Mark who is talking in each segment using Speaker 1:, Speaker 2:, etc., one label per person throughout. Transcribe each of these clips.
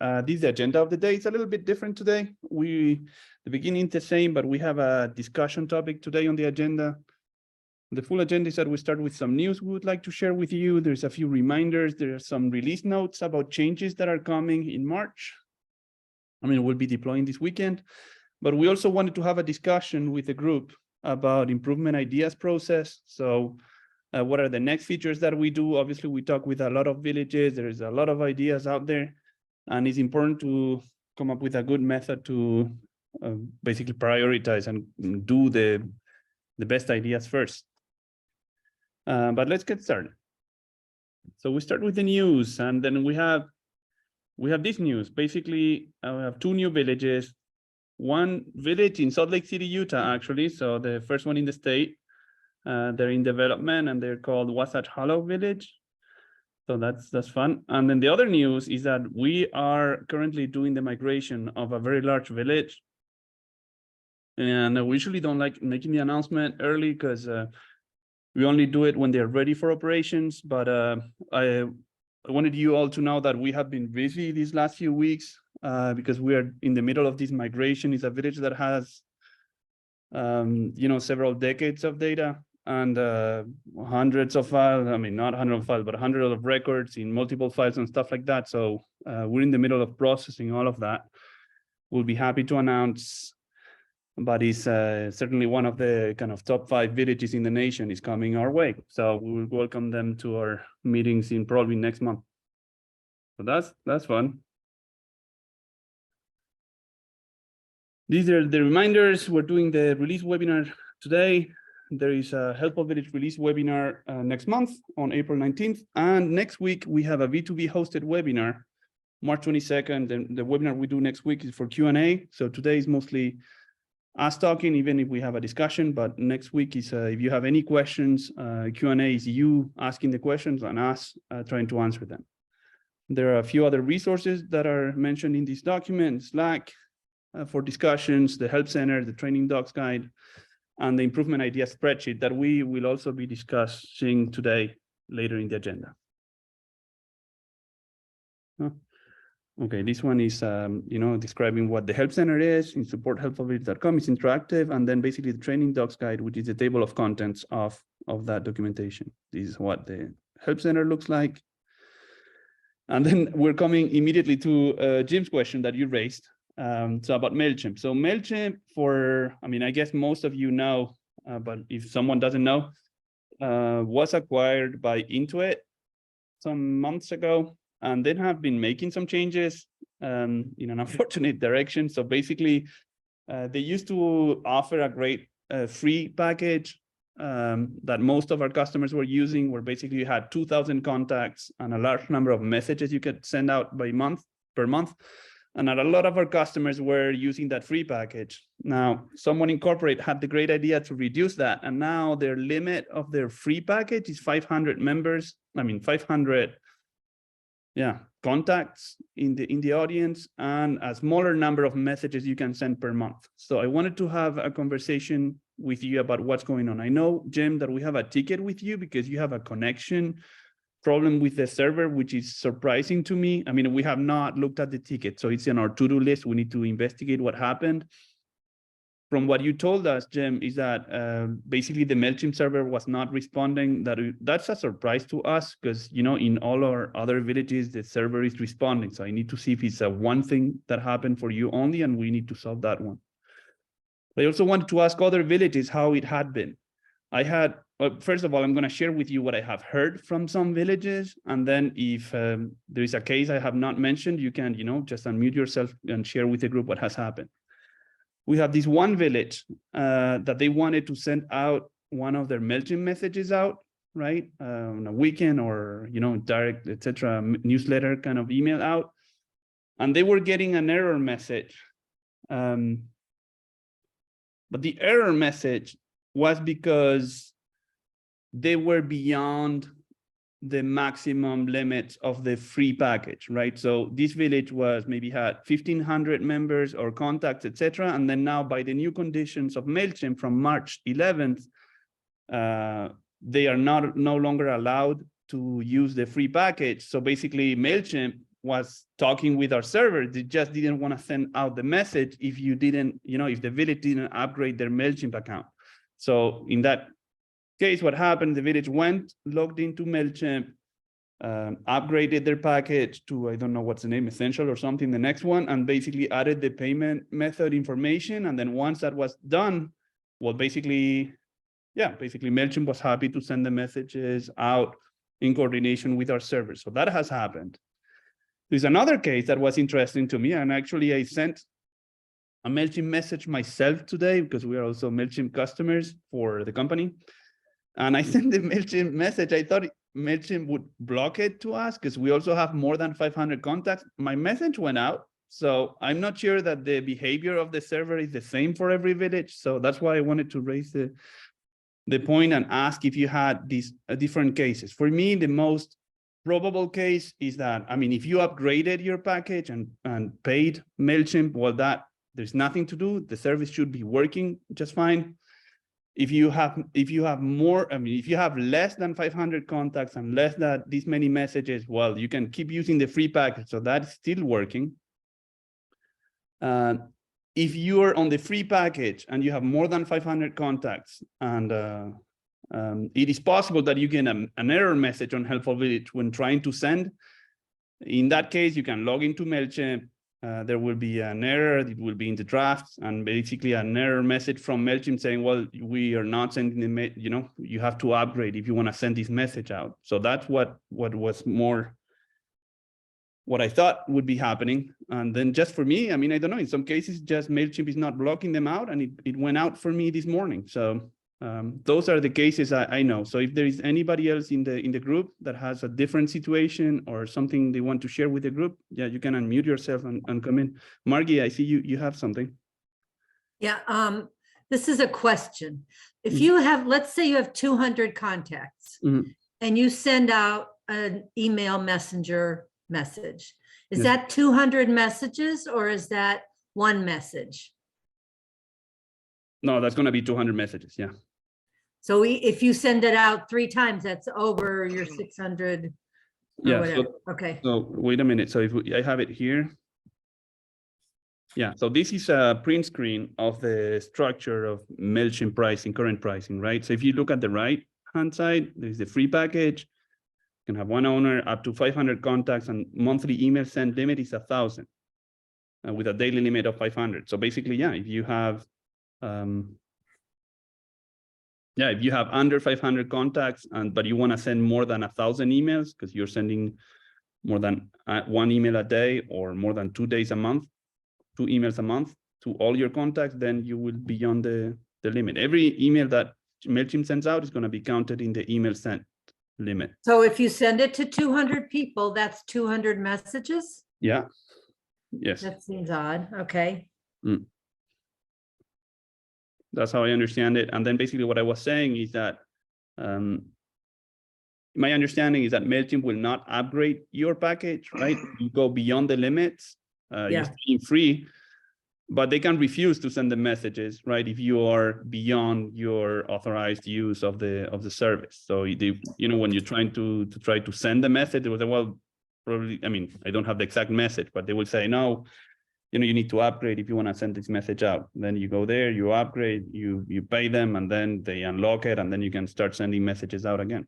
Speaker 1: This is the agenda of the day. It's a little bit different today. The beginning is the same, but we have a discussion topic today on the agenda. The full agenda is that we start with some news we would like to share with you. There's a few reminders. There are some release notes about changes that are coming in March. I mean, we'll be deploying this weekend, but we also wanted to have a discussion with the group about improvement ideas process. So what are the next features that we do? Obviously, we talk with a lot of villages. There's a lot of ideas out there, and it's important to come up with a good method to basically prioritize and do the best ideas first. But let's get started. So we start with the news, and then we have this news. Basically, we have two new villages. One village in Salt Lake City, Utah, actually. So the first one in the state. They're in development, and they're called Wasatch Hollow Village. So that's fun. And then the other news is that we are currently doing the migration of a very large village. And we usually don't like making the announcement early because we only do it when they're ready for operations. But I wanted you all to know that we have been busy these last few weeks because we are in the middle of this migration. It's a village that has several decades of data and hundreds of files. I mean, not hundreds of files, but hundreds of records in multiple files and stuff like that. So we're in the middle of processing all of that. We'll be happy to announce, but it's certainly one of the kind of top 5 villages in the nation is coming our way. So we will welcome them to our meetings in probably next month. So that's fun. These are the reminders. We're doing the release webinar today. There is a Helpful Village release webinar next month on April 19th. And next week, we have a V2V hosted webinar, March 22nd. And the webinar we do next week is for Q&A. So today is mostly us talking, even if we have a discussion. But next week is if you have any questions, Q&A is you asking the questions and us trying to answer them. There are a few other resources that are mentioned in this document: Slack, for discussions, the Help Center, the Training Docs Guide, and the Improvement Idea spreadsheet that we will also be discussing today later in the agenda. Okay, this one is describing what the Help Center is. In support.helpfulvillage.com, it's interactive, and then basically the Training Docs Guide, which is the table of contents of that documentation. This is what the Help Center looks like. And then we're coming immediately to Jim's question that you raised. So about Mailchimp. So Mailchimp, I guess most of you know, but if someone doesn't know, was acquired by Intuit some months ago, and they have been making some changes in an unfortunate direction. So basically, they used to offer a great free package that most of our customers were using, where basically you had 2,000 contacts and a large number of messages you could send out per month. And a lot of our customers were using that free package. Now, someone in corporate had the great idea to reduce that. And now their limit of their free package is 500 members. 500 contacts in the audience, and a smaller number of messages you can send per month. So I wanted to have a conversation with you about what's going on. I know, Jim, that we have a ticket with you because you have a connection problem with the server, which is surprising to me. I mean, we have not looked at the ticket, so it's in our to-do list. We need to investigate what happened. From what you told us, Jim, is that basically the Mailchimp server was not responding. That's a surprise to us because, in all our other villages, the server is responding. So I need to see if it's a one thing that happened for you only, and we need to solve that one. I also wanted to ask other villages how it had been. First of all, I'm going to share with you what I have heard from some villages. And then if there is a case I have not mentioned, you can, just unmute yourself and share with the group what has happened. We have this one village that they wanted to send out one of their Mailchimp messages out, right? On a weekend or, direct, etc., newsletter kind of email out. And they were getting an error message. But the error message was because they were beyond the maximum limits of the free package, right? So this village maybe had 1,500 members or contacts, etc. And then now by the new conditions of Mailchimp from March 11th, they are no longer allowed to use the free package. So basically Mailchimp was talking with our server. They just didn't want to send out the message if you didn't, if the village didn't upgrade their Mailchimp account. So in that case, what happened, the village went, logged into Mailchimp, upgraded their package to, I don't know what's the name, Essential or something, the next one, and basically added the payment method information. And then once that was done, well, basically Mailchimp was happy to send the messages out in coordination with our server. So that has happened. There's another case that was interesting to me, and actually I sent a Mailchimp message myself today because we are also Mailchimp customers for the company. And I sent the Mailchimp message. I thought Mailchimp would block it to us because we also have more than 500 contacts. My message went out. So I'm not sure that the behavior of the server is the same for every village. So that's why I wanted to raise the point and ask if you had these different cases. For me, the most probable case is that, I mean, if you upgraded your package and paid Mailchimp, well, there's nothing to do. The service should be working just fine. If you have more, I mean, if you have less than 500 contacts and less than this many messages, well, you can keep using the free package. So that's still working. If you are on the free package and you have more than 500 contacts and it is possible that you get an error message on Helpful Village when trying to send. In that case, you can log into Mailchimp. There will be an error. It will be in the drafts and basically an error message from Mailchimp saying, well, we are not sending the, you have to upgrade if you want to send this message out. So that's what was more what I thought would be happening. And then just for me, I mean, I don't know, in some cases, just Mailchimp is not blocking them out, and it went out for me this morning. So those are the cases I know. So if there is anybody else in the group that has a different situation or something they want to share with the group, yeah, you can unmute yourself and come in. Margie, I see you have something.
Speaker 2: Yeah, this is a question. If you have, let's say you have 200 contacts and you send out an email messenger message, is that 200 messages or is that one message?
Speaker 1: No, that's going to be 200 messages. Yeah.
Speaker 2: So if you send it out 3 times, that's over your 600.
Speaker 1: Yeah.
Speaker 2: Whatever. Okay.
Speaker 1: So wait a minute. So if I have it here. Yeah. So this is a print screen of the structure of Mailchimp pricing, current pricing, right? So if you look at the right hand side, there's the free package. You can have one owner, up to 500 contacts, and monthly email send limit is 1,000 with a daily limit of 500. So basically, yeah, if you have if you have under 500 contacts but you want to send more than 1,000 emails because you're sending more than 1 email a day or more than 2 days a month, 2 emails a month to all your contacts, then you will be beyond the limit. Every email that Mailchimp sends out is going to be counted in the email sent limit.
Speaker 2: So if you send it to 200 people, that's 200 messages?
Speaker 1: Yeah. Yes.
Speaker 2: That seems odd. Okay.
Speaker 1: That's how I understand it. And then basically what I was saying is that my understanding is that Mailchimp will not upgrade your package, right? You go beyond the limits, you're staying free, but they can refuse to send the messages, right? If you are beyond your authorized use of the service. So when you're trying to send the message, they will say, well, probably, I mean, I don't have the exact message, but they will say, no, you need to upgrade if you want to send this message out. Then you go there, you upgrade, you pay them, and then they unlock it, and then you can start sending messages out again.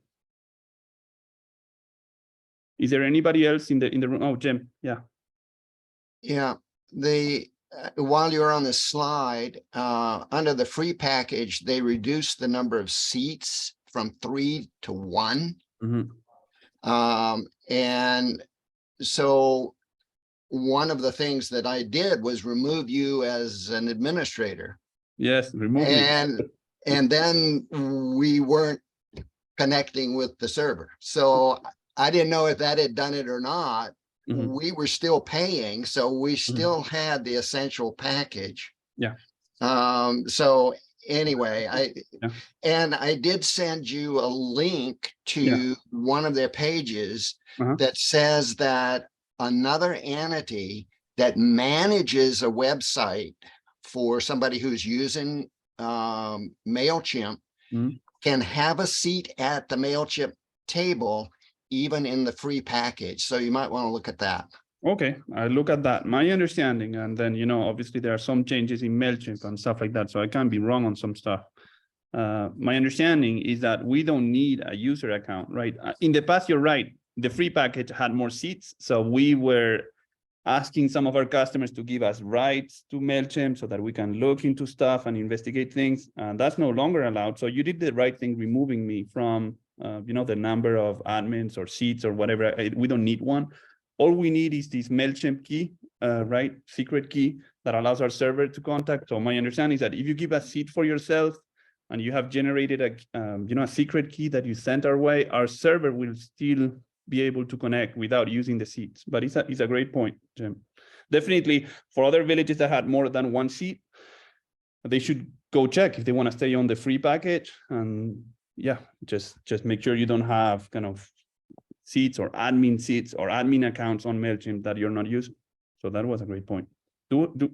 Speaker 1: Is there anybody else in the room? Oh, Jim, yeah.
Speaker 3: Yeah, while you're on the slide, under the free package, they reduced the number of seats from 3 to 1. And so one of the things that I did was remove you as an administrator.
Speaker 1: Yes, remove me.
Speaker 3: And then we weren't connecting with the server. So I didn't know if that had done it or not. We were still paying, so we still had the essential package.
Speaker 1: Yeah.
Speaker 3: So anyway, I did send you a link to one of their pages that says that another entity that manages a website for somebody who's using Mailchimp can have a seat at the Mailchimp table even in the free package. So you might want to look at that.
Speaker 1: Okay, I look at that. My understanding, and then, you know, obviously there are some changes in Mailchimp and stuff like that, so I can be wrong on some stuff. My understanding is that we don't need a user account, right? In the past, you're right. The free package had more seats, so we were asking some of our customers to give us rights to Mailchimp so that we can look into stuff and investigate things, and that's no longer allowed. So you did the right thing removing me from, you know, the number of admins or seats or whatever. We don't need one. All we need is this Mailchimp key, right? Secret key that allows our server to contact. So my understanding is that if you give a seat for yourself and you have generated a, you know, a secret key that you sent our way, our server will still be able to connect without using the seats. But it's a great point, Jim. Definitely for other villages that had more than one seat, they should go check if they want to stay on the free package. And yeah, just make sure you don't have kind of seats or admin accounts on Mailchimp that you're not using. So that was a great point.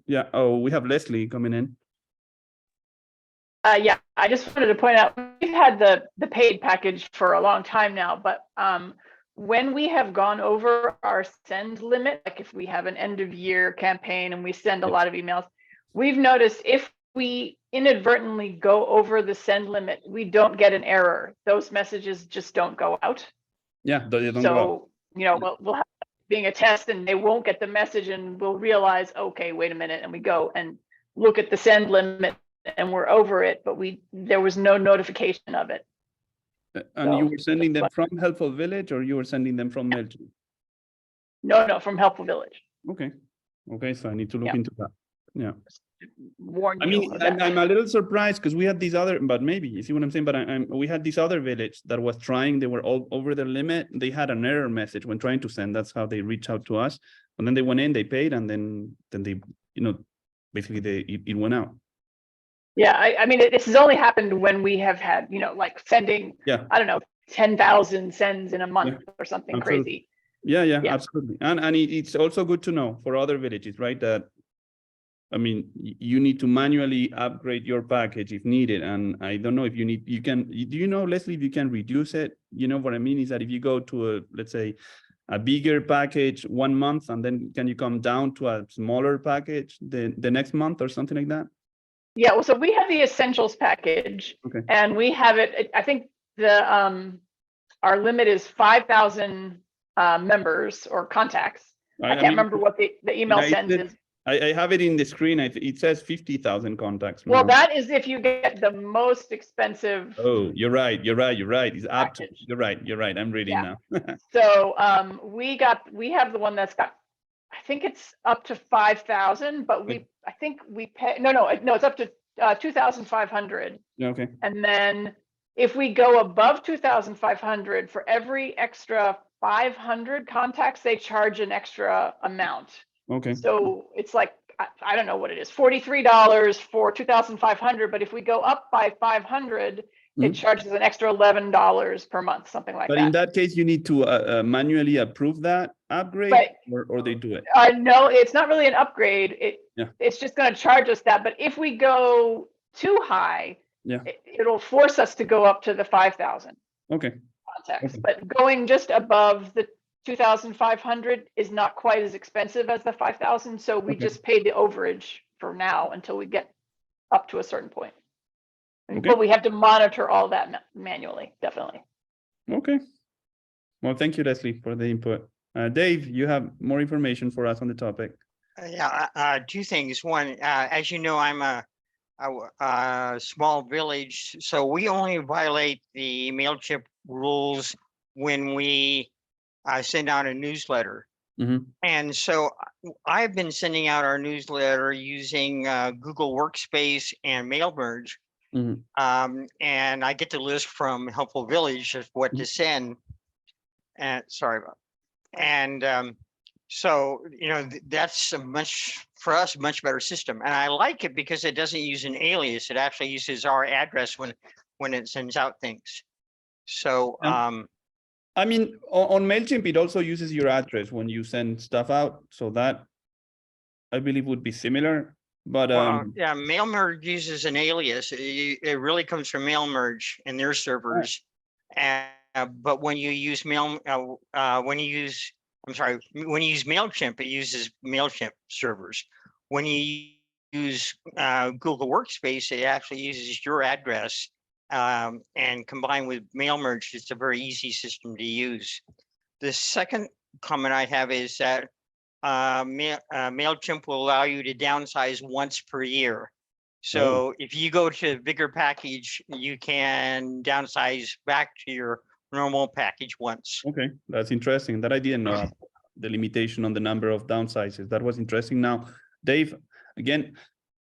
Speaker 1: Yeah. Oh, we have Leslie coming in.
Speaker 4: Yeah, I just wanted to point out we've had the paid package for a long time now, but when we have gone over our send limit, like if we have an end of year campaign and we send a lot of emails, we've noticed if we inadvertently go over the send limit, we don't get an error. Those messages just don't go out.
Speaker 1: Yeah, they don't
Speaker 4: so
Speaker 1: go out.
Speaker 4: You know, we'll have being a test and they won't get the message and we'll realize, okay, wait a minute, and we go and look at the send limit and we're over it, but there was no notification of it.
Speaker 1: And so, you were sending them from Helpful Village, or you were sending them from Mailchimp?
Speaker 4: No, from Helpful Village.
Speaker 1: Okay, so I need to look into that. Yeah.
Speaker 4: Warn you.
Speaker 1: I mean, I'm a little surprised because we had these other, but maybe you see what I'm saying. But we had this other village that was trying. They were all over the limit. They had an error message when trying to send. That's how they reached out to us. And then they went in, they paid, and then they, you know, basically it went out.
Speaker 4: Yeah, I mean, this has only happened when we have had, you know, like sending, I don't know, 10,000 sends in a month or something
Speaker 1: absolutely.
Speaker 4: crazy.
Speaker 1: Yeah, absolutely. And it's also good to know for other villages, right? That, I mean, you need to manually upgrade your package if needed. And I don't know if do you know, Leslie, if you can reduce it? You know what I mean is that if you go to let's say a bigger package 1 month, and then can you come down to a smaller package the next month or something like that?
Speaker 4: Yeah, well, so we have the essentials package, and we have it. I think our limit is 5,000 members or contacts. I can't remember what the email sends is.
Speaker 1: I have it in the screen. It says 50,000 contacts.
Speaker 4: Well, that is if you get the most expensive.
Speaker 1: Oh, you're right. It's up to, you're right. I'm reading now.
Speaker 4: So we have the one that's got, I think it's up to 5,000, but I think we pay, no, it's up to 2,500.
Speaker 1: Okay.
Speaker 4: And then if we go above 2,500, for every extra 500 contacts, they charge an extra amount.
Speaker 1: Okay.
Speaker 4: So it's like, I don't know what it is, $43 for 2,500, but if we go up by 500, it charges an extra $11 per month, something like that.
Speaker 1: But in that case, you need to manually approve that upgrade,
Speaker 4: right.
Speaker 1: or they do it?
Speaker 4: No, it's not really an upgrade. It's just going to charge us that. But if we go too high, it'll force us to go up to the 5,000 contacts. But going just above the 2,500 is not quite as expensive as the 5,000. So we just pay the overage for now until we get up to a certain point. But we have to monitor all that manually, definitely.
Speaker 1: Okay. Well, thank you, Leslie, for the input. Dave, you have more information for us on the topic.
Speaker 5: Yeah, two things. One, as you know, I'm a small village, so we only violate the Mailchimp rules when we send out a newsletter. And so I've been sending out our newsletter using Google Workspace and Mailmerge. And I get the list from Helpful Village of what to send. And so, you know, that's a much better system. And I like it because it doesn't use an alias. It actually uses our address when it sends out things. So,
Speaker 1: I mean, on Mailchimp, it also uses your address when you send stuff out. So that, I believe, would be similar. But
Speaker 5: yeah, Mailmerge uses an alias. It really comes from Mailmerge and their servers. But when you use I'm sorry, when you use Mailchimp, it uses Mailchimp servers. When you use Google Workspace, it actually uses your address, and combined with MailMerge, it's a very easy system to use. The second comment I have is that Mailchimp will allow you to downsize once per year. So if you go to a bigger package, you can downsize back to your normal package once.
Speaker 1: Okay, that's interesting. That I didn't know, the limitation on the number of downsizes. That was interesting. Now, Dave, again,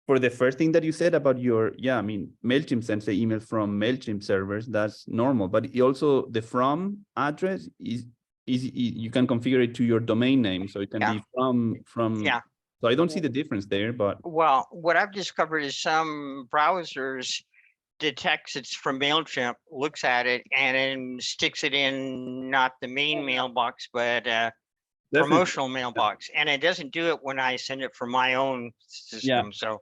Speaker 1: for the first thing that you said about your, I mean, Mailchimp sends the email from Mailchimp servers. That's normal, but also the from address is you can configure it to your domain name, so it can be from.
Speaker 5: Yeah.
Speaker 1: So I don't see the difference there, but.
Speaker 5: Well, what I've discovered is some browsers detects it's from Mailchimp, looks at it, and then sticks it in not the main mailbox, but promotional mailbox. And it doesn't do it when I send it from my own system. So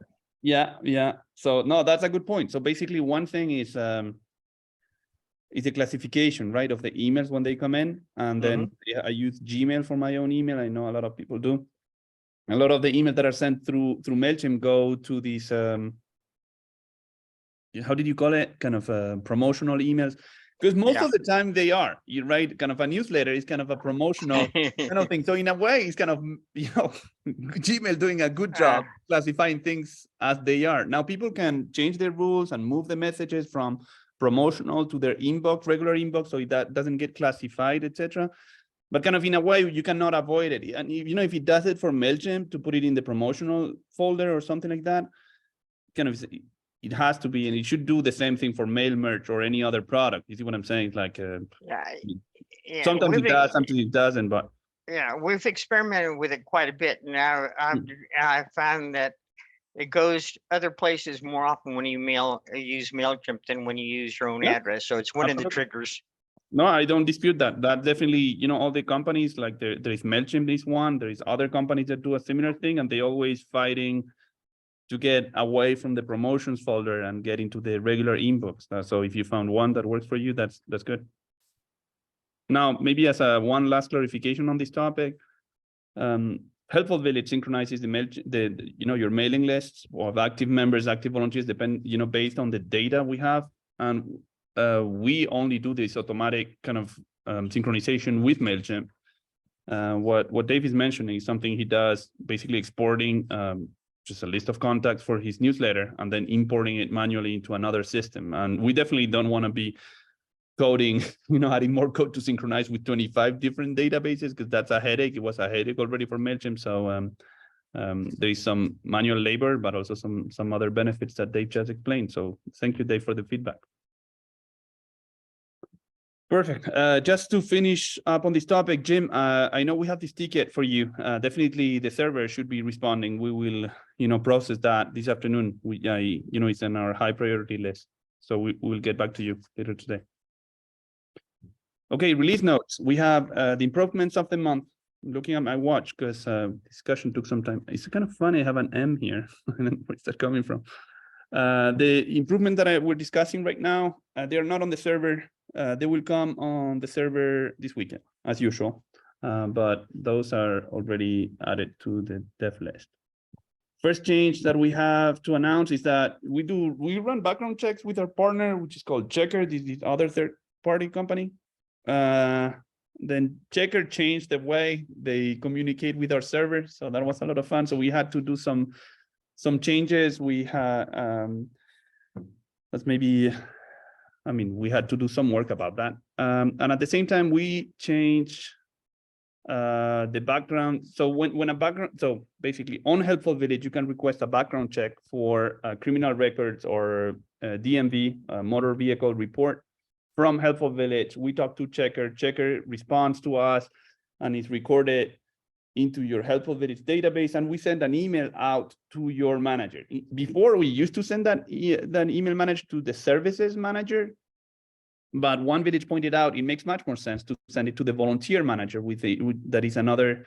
Speaker 1: so no, that's a good point. So basically one thing is the classification, right, of the emails when they come in. And then I use Gmail for my own email. I know a lot of people do. A lot of the emails that are sent through Mailchimp go to these how did you call it? Kind of promotional emails. Because most of the time they are, you write kind of a newsletter is kind of a promotional kind of thing. So in a way, it's kind of, Gmail doing a good job classifying things as they are. Now people can change their rules and move the messages from promotional to their inbox, regular inbox, so that doesn't get classified, etc. But kind of in a way, you cannot avoid it. And if it does it for Mailchimp to put it in the promotional folder or something like that, kind of it has to be, and it should do the same thing for MailMerge or any other product. You see what I'm saying? It's like sometimes it does, sometimes it doesn't. But
Speaker 5: we've experimented with it quite a bit. Now I've found that it goes other places more often when you use Mailchimp than when you use your own address. So it's one of the triggers.
Speaker 1: No, I don't dispute that. That definitely, all the companies, like there is Mailchimp is one, there is other companies that do a similar thing, and they always fighting to get away from the promotions folder and get into the regular inbox. So if you found one that works for you, that's good. Now, maybe as one last clarification on this topic, Helpful Village synchronizes your mailing lists of active members, active volunteers, based on the data we have, and we only do this automatic kind of synchronization with Mailchimp. What Dave is mentioning is something he does, basically exporting just a list of contacts for his newsletter and then importing it manually into another system. And we definitely don't want to be coding, adding more code to synchronize with 25 different databases, because that's a headache. It was a headache already for Mailchimp. So there is some manual labor, but also some other benefits that Dave just explained. So thank you, Dave, for the feedback. Perfect. Just to finish up on this topic, Jim, I know we have this ticket for you. Definitely the server should be responding. We will, process that this afternoon. It's in our high priority list. So we will get back to you later today. Okay, release notes. We have the improvements of the month. I'm looking at my watch because discussion took some time. It's kind of funny. I have an M here. Where's that coming from? The improvement that we're discussing right now, they are not on the server. They will come on the server this weekend, as usual. But those are already added to the dev list. First change that we have to announce is that we run background checks with our partner, which is called Checker, this other third-party company. Then Checker changed the way they communicate with our server, so that was a lot of fun. So we had to do some changes. We had we had to do some work about that. And at the same time, we changed the background. So so basically on Helpful Village, you can request a background check for criminal records or DMV, motor vehicle report from Helpful Village. We talk to Checker. Checker responds to us and is recorded into your Helpful Village database, and we send an email out to your manager. Before, we used to send that email manager to the services manager, but One Village pointed out it makes much more sense to send it to the volunteer manager. That is another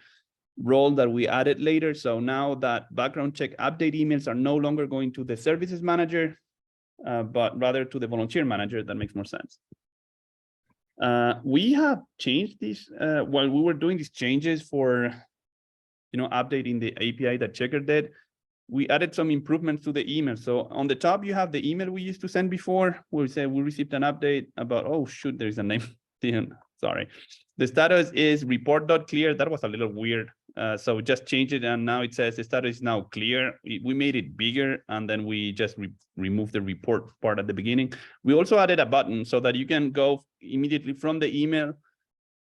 Speaker 1: role that we added later. So now that background check update emails are no longer going to the services manager, but rather to the volunteer manager. That makes more sense. We have changed this while we were doing these changes for, updating the API that Checker did. We added some improvements to the email. So on the top, you have the email we used to send before. We say we received an update about, oh, shoot, there's a name. Sorry. The status is report.clear. That was a little weird. So we just changed it, and now it says the status is now clear. We made it bigger, and then we just removed the report part at the beginning. We also added a button so that you can go immediately from the email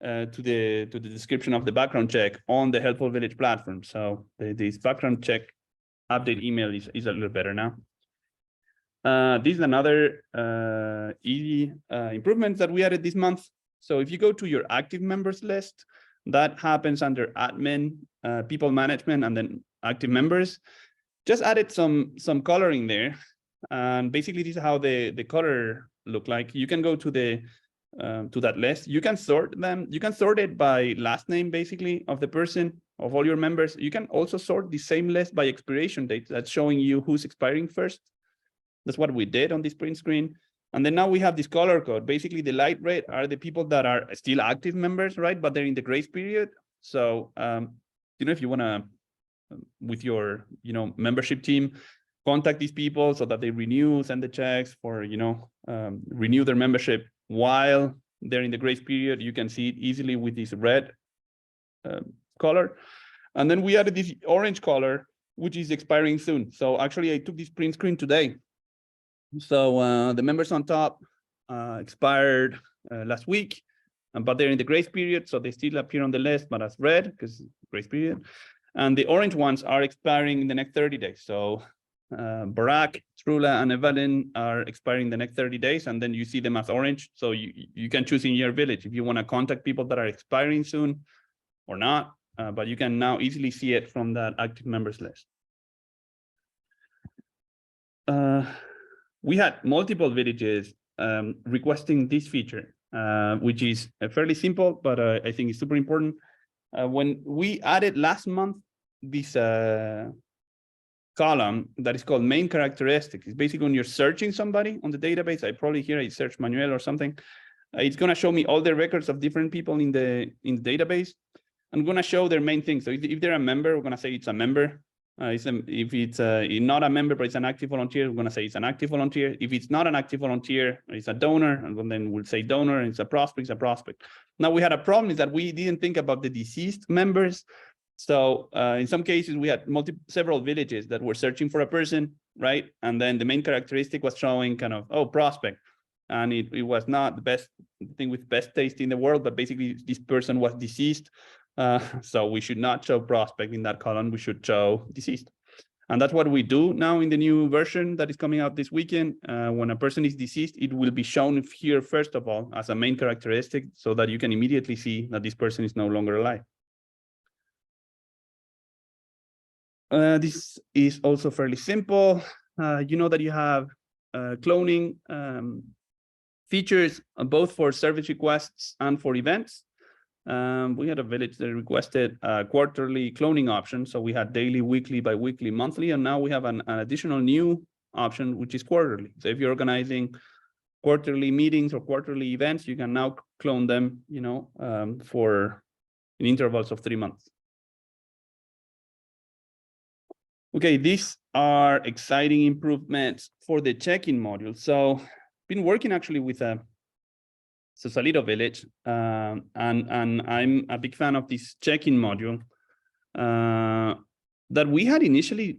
Speaker 1: to the description of the background check on the Helpful Village platform. So this background check update email is a little better now. This is another easy improvement that we added this month. So if you go to your active members list, that happens under admin, people management, and then active members. Just added some coloring there. And basically this is how the color look like. You can go to that list. You can sort them. You can sort it by last name, basically, of the person, of all your members. You can also sort the same list by expiration date. That's showing you who's expiring first. That's what we did on this print screen. And then now we have this color code. Basically, the light red are the people that are still active members, right? But they're in the grace period. So, if you want to, with your, membership team, contact these people so that they send the checks for, renew their membership while they're in the grace period. You can see it easily with this red color. And then we added this orange color, which is expiring soon. So actually, I took this print screen today. So the members on top expired last week, but they're in the grace period, so they still appear on the list, but as red because grace period. And the orange ones are expiring in the next 30 days. So Barak, Trula, and Evelyn are expiring the next 30 days, and then you see them as orange. So you can choose in your village if you want to contact people that are expiring soon or not, but you can now easily see it from that active members list. We had multiple villages requesting this feature, which is fairly simple, but I think it's super important. When we added last month this column that is called main characteristics, it's basically when you're searching somebody on the database. I search Manuel or something. It's going to show me all the records of different people in the database. I'm going to show their main things. So if they're a member, we're going to say it's a member. If it's not a member, but it's an active volunteer, we're going to say it's an active volunteer. If it's not an active volunteer, it's a donor, and then we'll say donor, and it's a prospect. Now, we had a problem is that we didn't think about the deceased members. So in some cases, we had several villages that were searching for a person, right? And then the main characteristic was showing kind of, oh, prospect. And it was not the best thing with best taste in the world, but basically this person was deceased. So we should not show prospect in that column. We should show deceased. And that's what we do now in the new version that is coming out this weekend. When a person is deceased, it will be shown here, first of all, as a main characteristic so that you can immediately see that this person is no longer alive. This is also fairly simple. You know that you have cloning features both for service requests and for events. We had a village that requested a quarterly cloning option. So we had daily, weekly, bi-weekly, monthly, and now we have an additional new option, which is quarterly. So if you're organizing quarterly meetings or quarterly events, you can now clone them, for in intervals of 3 months. Okay, these are exciting improvements for the check-in module. So been working actually with a Sausalito village, and I'm a big fan of this check-in module that we had initially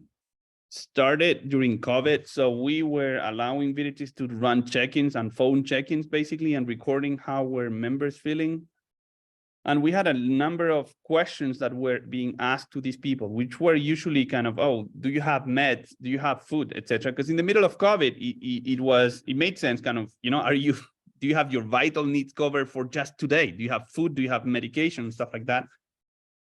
Speaker 1: started during COVID. So we were allowing villages to run check-ins and phone check-ins basically, and recording how were members feeling. And we had a number of questions that were being asked to these people, which were usually kind of, oh, do you have meds? Do you have food, etc.? Because in the middle of COVID, it made sense kind of, do you have your vital needs covered for just today? Do you have food? Do you have medication? Stuff like that.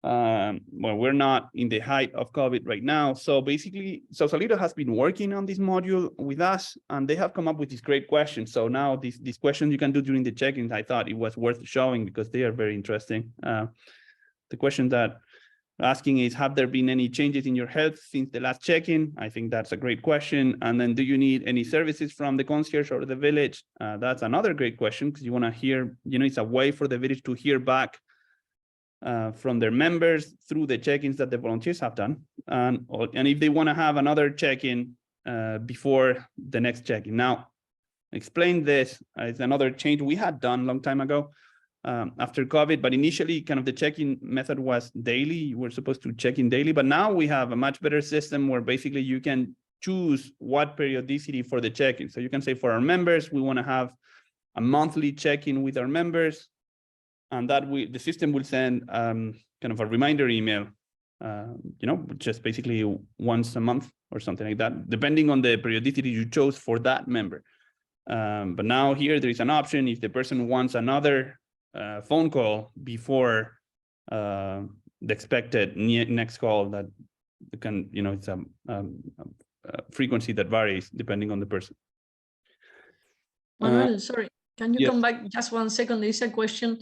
Speaker 1: Well, we're not in the height of COVID right now. So basically, Sausalito has been working on this module with us, and they have come up with these great questions. So now these questions you can do during the check-ins, I thought it was worth showing because they are very interesting. The questions that asking is, have there been any changes in your health since the last check-in? I think that's a great question. And then, do you need any services from the concierge or the village? That's another great question, because you want to hear, it's a way for the village to hear back from their members through the check-ins that the volunteers have done. And if they want to have another check-in before the next check-in. Now, explain this. It's another change we had done a long time ago. After COVID, but initially kind of the check-in method was daily. You were supposed to check in daily, but now we have a much better system where basically you can choose what periodicity for the check-in. So you can say, for our members, we want to have a monthly check-in with our members, and that the system will send kind of a reminder email, just basically once a month or something like that, depending on the periodicity you chose for that member. But now here there is an option if the person wants another phone call before the expected next call, that can, it's a frequency that varies depending on the person.
Speaker 6: Manuel, sorry, can you
Speaker 1: yes.
Speaker 6: come back just 1 second? There is a question.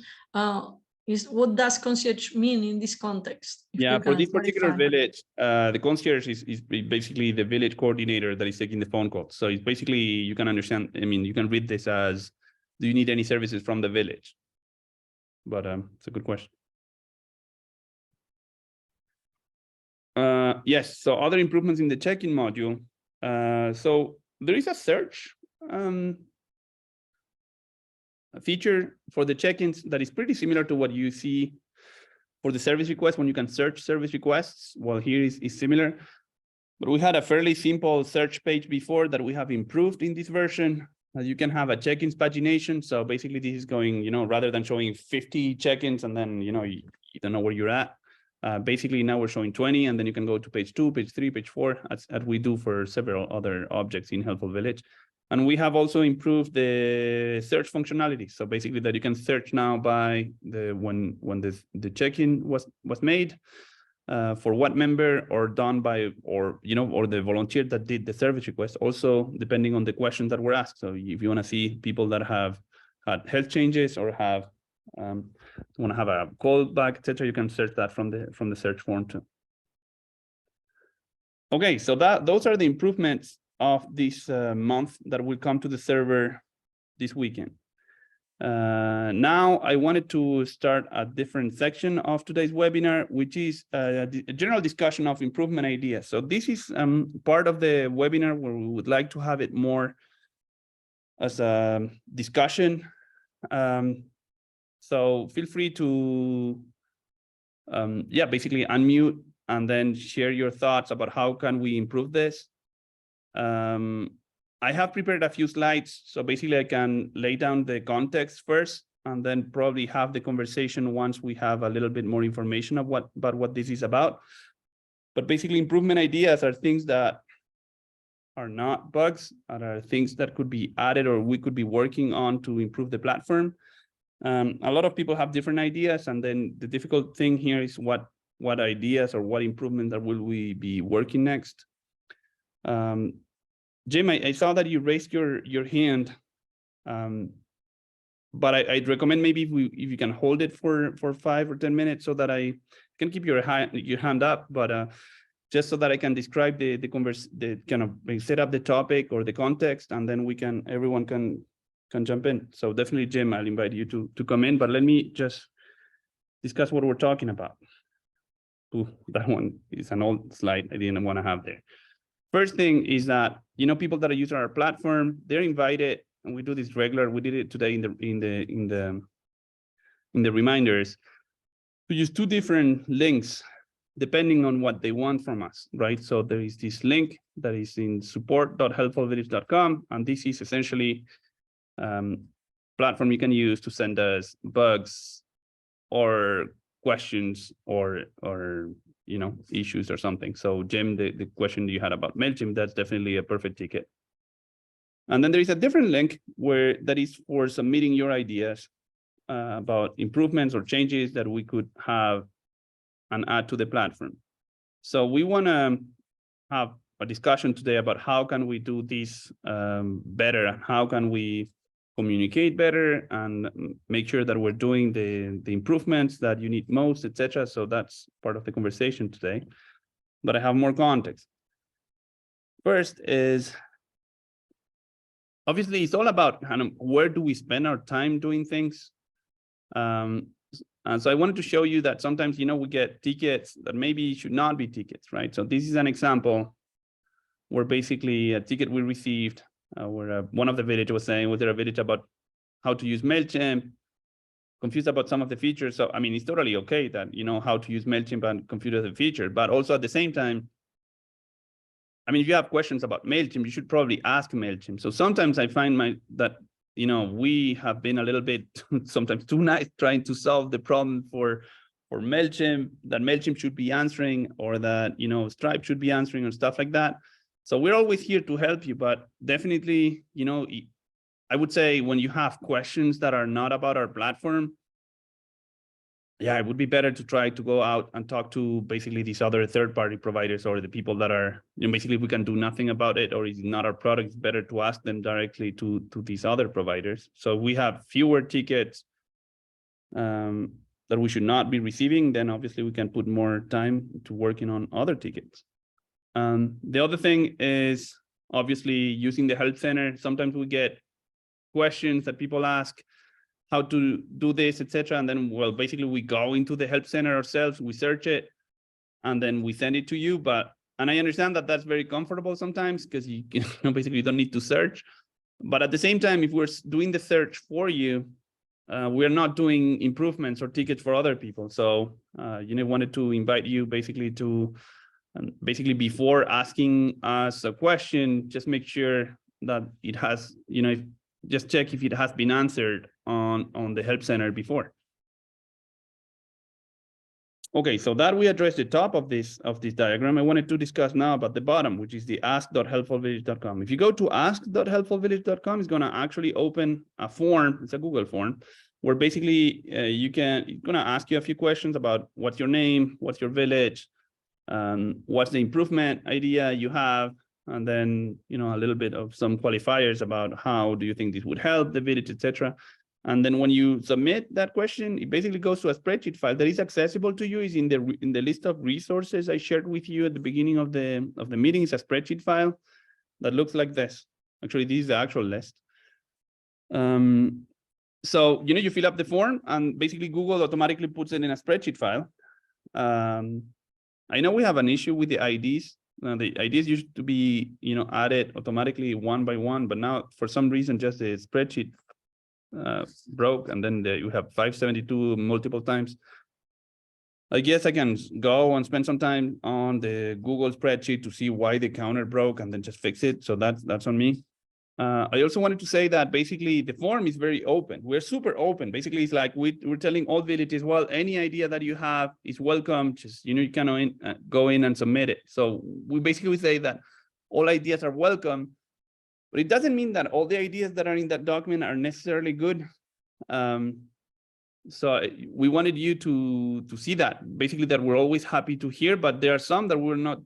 Speaker 6: Is what does concierge mean in this context?
Speaker 1: Yeah, for this particular village, the concierge is basically the village coordinator that is taking the phone call. So it's basically, you can understand, you can read this as, do you need any services from the village? But it's a good question. Yes, so other improvements in the check-in module. So there is a search a feature for the check-ins that is pretty similar to what you see for the service request when you can search service requests. Well, here is similar, but we had a fairly simple search page before that we have improved in this version. You can have a check-ins pagination. So basically this is going, rather than showing 50 check-ins and then, you don't know where you're at. Basically now we're showing 20, and then you can go to page 2, page 3, page 4, as we do for several other objects in Helpful Village. And we have also improved the search functionality. So basically that you can search now by when the check-in was made, for what member, or done by, or the volunteer that did the service request, also depending on the questions that were asked. So if you want to see people that have had health changes or have want to have a call back, etc., you can search that from the search form too. Okay, so those are the improvements of this month that will come to the server this weekend. Now I wanted to start a different section of today's webinar, which is a general discussion of improvement ideas. So this is part of the webinar where we would like to have it more as a discussion. So feel free to, basically unmute and then share your thoughts about how can we improve this. I have prepared a few slides, so basically I can lay down the context first, and then probably have the conversation once we have a little bit more information of about what this is about. But basically, improvement ideas are things that are not bugs, are things that could be added or we could be working on to improve the platform. A lot of people have different ideas, and then the difficult thing here is what ideas or what improvement that will we be working next. Jim, I saw that you raised your hand, but I'd recommend maybe if you can hold it for 5 or 10 minutes so that I can keep your hand up, but just so that I can describe the kind of set up the topic or the context, and then everyone can jump in. So definitely, Jim, I'll invite you to come in, but let me just discuss what we're talking about. Ooh, that one is an old slide I didn't want to have there. First thing is that, people that are using our platform, they're invited, and we do this regular. We did it today in the reminders, to use 2 different links depending on what they want from us, right? So there is this link that is in support.helpfulvillage.com, and this is essentially platform you can use to send us bugs or questions or issues or something. So Jim, the question you had about Mailchimp, that's definitely a perfect ticket. And then there is a different link that is for submitting your ideas about improvements or changes that we could have and add to the platform. So we want to have a discussion today about how can we do this better, and how can we communicate better and make sure that we're doing the improvements that you need most, etc. So that's part of the conversation today. But I have more context. First is, obviously, it's all about kind of where do we spend our time doing things. And so I wanted to show you that sometimes, we get tickets that maybe should not be tickets, right? So this is an example where basically a ticket we received where one of the village was saying, was there a village about how to use Mailchimp, confused about some of the features. So, I mean, it's totally okay that, how to use Mailchimp and confused the feature, but also at the same time, I mean, if you have questions about Mailchimp, you should probably ask Mailchimp. So sometimes I find that, we have been a little bit sometimes too nice trying to solve the problem for Mailchimp, that Mailchimp should be answering, or that, Stripe should be answering, and stuff like that. So we're always here to help you, but definitely, I would say when you have questions that are not about our platform, yeah, it would be better to try to go out and talk to basically these other third-party providers, or the people that are, basically we can do nothing about it, or it's not our product. It's better to ask them directly to these other providers. So we have fewer tickets that we should not be receiving, then obviously we can put more time to working on other tickets. The other thing is obviously using the help center. Sometimes we get questions that people ask, how to do this, etc. And then, well, basically we go into the help center ourselves, we search it, and then we send it to you. And I understand that that's very comfortable sometimes because you basically don't need to search. But at the same time, if we're doing the search for you, we're not doing improvements or tickets for other people. So, wanted to invite you basically to, before asking us a question, just make sure that it has, just check if it has been answered on the help center before. Okay, so that we addressed the top of this diagram. I wanted to discuss now about the bottom, which is the ask.helpfulvillage.com. If you go to ask.helpfulvillage.com, it's going to actually open a form. It's a Google form where basically it's going to ask you a few questions about what's your name, what's your village, what's the improvement idea you have, and then a little bit of some qualifiers about how do you think this would help the village, etc. And then when you submit that question, it basically goes to a spreadsheet file that is accessible to you. Is in the list of resources I shared with you at the beginning of the meeting. It's a spreadsheet file that looks like this. Actually, this is the actual list. So you fill up the form, and basically Google automatically puts it in a spreadsheet file. I know we have an issue with the IDs. The IDs used to be added automatically one by one, but now for some reason just the spreadsheet broke, and then you have 572 multiple times. I guess I can go and spend some time on the Google spreadsheet to see why the counter broke and then just fix it. So that's on me. I also wanted to say that basically the form is very open. We're super open. Basically, it's like we're telling all villages, well, any idea that you have is welcome. Just, you can go in and submit it. So we basically say that all ideas are welcome, but it doesn't mean that all the ideas that are in that document are necessarily good. So we wanted you to see that, basically, that we're always happy to hear, but there are some that we're not,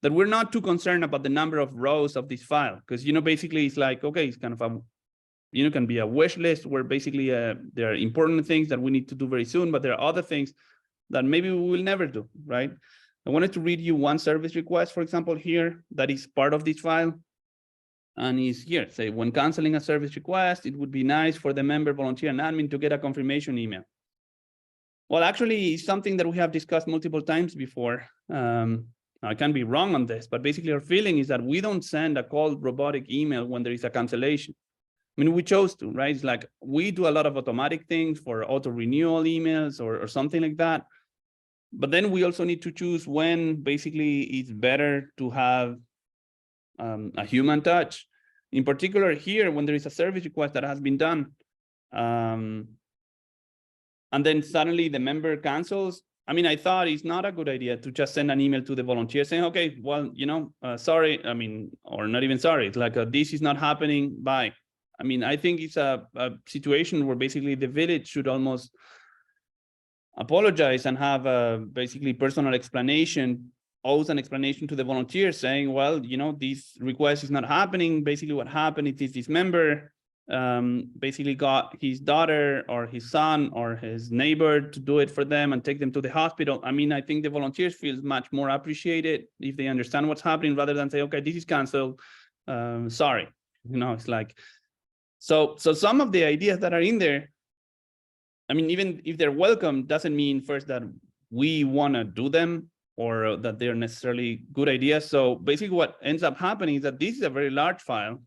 Speaker 1: that we're not too concerned about the number of rows of this file, because, basically it's like, okay, it's kind of a, can be a wish list where basically there are important things that we need to do very soon, but there are other things that maybe we will never do, right? I wanted to read you one service request, for example, here, that is part of this file. And is here, say, when canceling a service request, it would be nice for the member, volunteer, and admin to get a confirmation email. Well, actually, it's something that we have discussed multiple times before. I can be wrong on this, but basically our feeling is that we don't send a cold robotic email when there is a cancellation. I mean, we chose to, right? It's like we do a lot of automatic things for auto renewal emails or something like that. But then we also need to choose when basically it's better to have a human touch. In particular here, when there is a service request that has been done, and then suddenly the member cancels. I mean, I thought it's not a good idea to just send an email to the volunteer saying, okay, well, sorry, I mean, or not even sorry, it's like, this is not happening, bye. I mean, I think it's a situation where basically the village should almost apologize and have a basically personal explanation owes an explanation to the volunteers saying, well, this request is not happening. Basically what happened is this member basically got his daughter or his son or his neighbor to do it for them and take them to the hospital. I mean, I think the volunteers feel much more appreciated if they understand what's happening rather than say, okay, this is canceled. Sorry. It's like, so some of the ideas that are in there, I mean, even if they're welcome, doesn't mean first that we want to do them or that they're necessarily good ideas. So basically what ends up happening is that this is a very large file.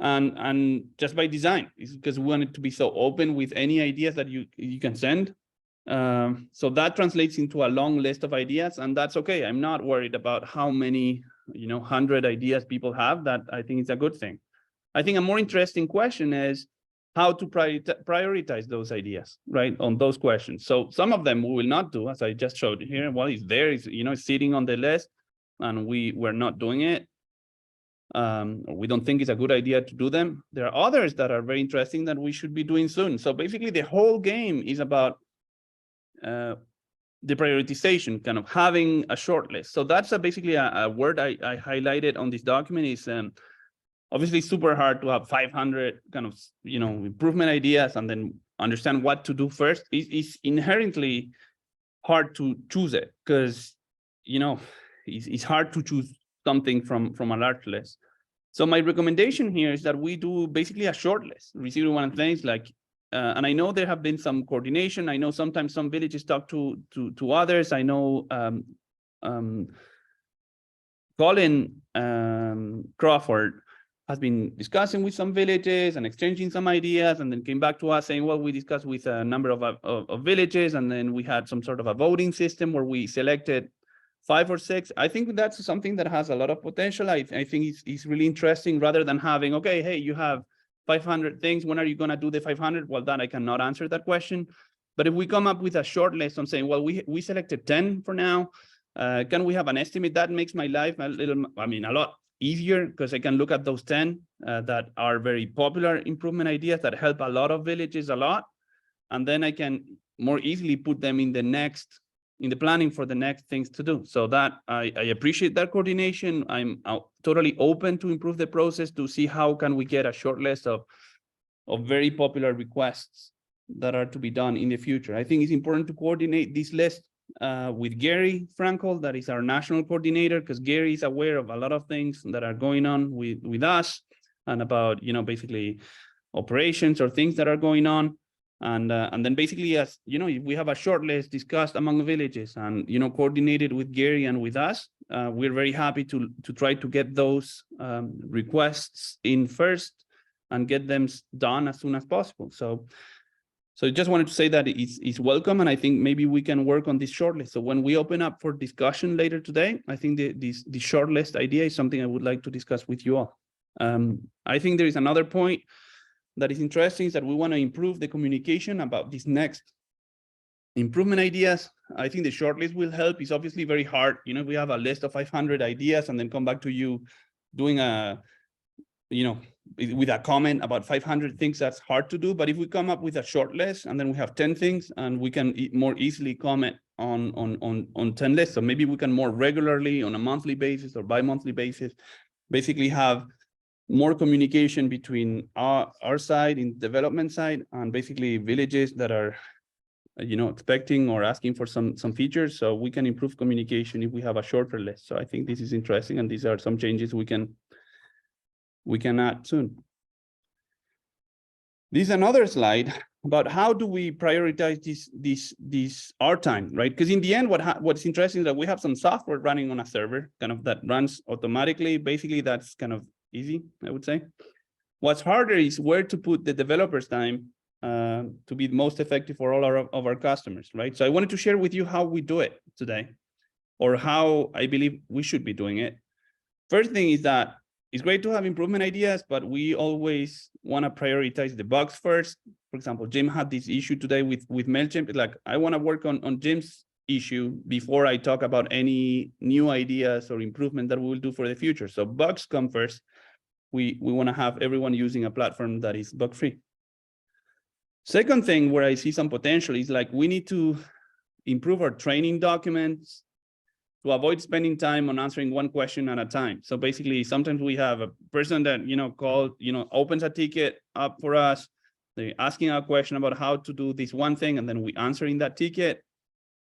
Speaker 1: And just by design, it's because we want it to be so open with any ideas that you can send. So that translates into a long list of ideas, and that's okay. I'm not worried about how many 100 ideas people have. That I think is a good thing. I think a more interesting question is how to prioritize those ideas, right, on those questions. So some of them we will not do, as I just showed here. Well, it's there, it's sitting on the list, and we're not doing it. We don't think it's a good idea to do them. There are others that are very interesting that we should be doing soon. So basically the whole game is about the prioritization, kind of having a short list. So that's basically a word I highlighted on this document. Is obviously super hard to have 500 kind of improvement ideas and then understand what to do first. It's inherently hard to choose it because it's hard to choose something from a large list. So my recommendation here is that we do basically a short list, receiving one things like, and I know there have been some coordination. I know sometimes some villages talk to others. I know Colin Crawford has been discussing with some villages and exchanging some ideas, and then came back to us saying, well, we discussed with a number of villages, and then we had some sort of a voting system where we selected 5 or 6. I think that's something that has a lot of potential. I think it's really interesting rather than having, okay, hey, you have 500 things. When are you going to do the 500? Well, that I cannot answer that question. But if we come up with a short list on saying, well, we selected 10 for now. Can we have an estimate? That makes my life a lot easier because I can look at those 10 that are very popular improvement ideas that help a lot of villages a lot. And then I can more easily put them in the planning for the next things to do. So that I appreciate that coordination. I'm totally open to improve the process to see how can we get a short list of very popular requests that are to be done in the future. I think it's important to coordinate this list with Gary Frankel, that is our national coordinator, because Gary is aware of a lot of things that are going on with us and about, basically operations or things that are going on. And then basically, as if we have a short list discussed among villages and coordinated with Gary and with us, we're very happy to try to get those requests in first and get them done as soon as possible. So I just wanted to say that it's welcome, and I think maybe we can work on this short list. So when we open up for discussion later today, I think the short list idea is something I would like to discuss with you all. I think there is another point that is interesting, is that we want to improve the communication about these next improvement ideas. I think the shortlist will help. It's obviously very hard. We have a list of 500 ideas and then come back to you doing with a comment about 500 things. That's hard to do. But if we come up with a short list and then we have 10 things and we can more easily comment on 10 lists. So maybe we can more regularly on a monthly basis or bi-monthly basis, basically have more communication between our side in development side and basically villages that are expecting or asking for some features. So we can improve communication if we have a shorter list. So I think this is interesting, and these are some changes we can add soon. This is another slide about how do we prioritize this our time, right? Because in the end, what's interesting is that we have some software running on a server, kind of that runs automatically. Basically, that's kind of easy, I would say. What's harder is where to put the developers' time to be most effective for all of our customers, right? So I wanted to share with you how we do it today, or how I believe we should be doing it. First thing is that it's great to have improvement ideas, but we always want to prioritize the bugs first. For example, Jim had this issue today with Mailchimp. It's like, I want to work on Jim's issue before I talk about any new ideas or improvement that we will do for the future. So bugs come first. We want to have everyone using a platform that is bug-free. Second thing where I see some potential is like we need to improve our training documents to avoid spending time on answering one question at a time. So basically, sometimes we have a person that, opens a ticket up for us. They're asking a question about how to do this one thing, and then we answering that ticket.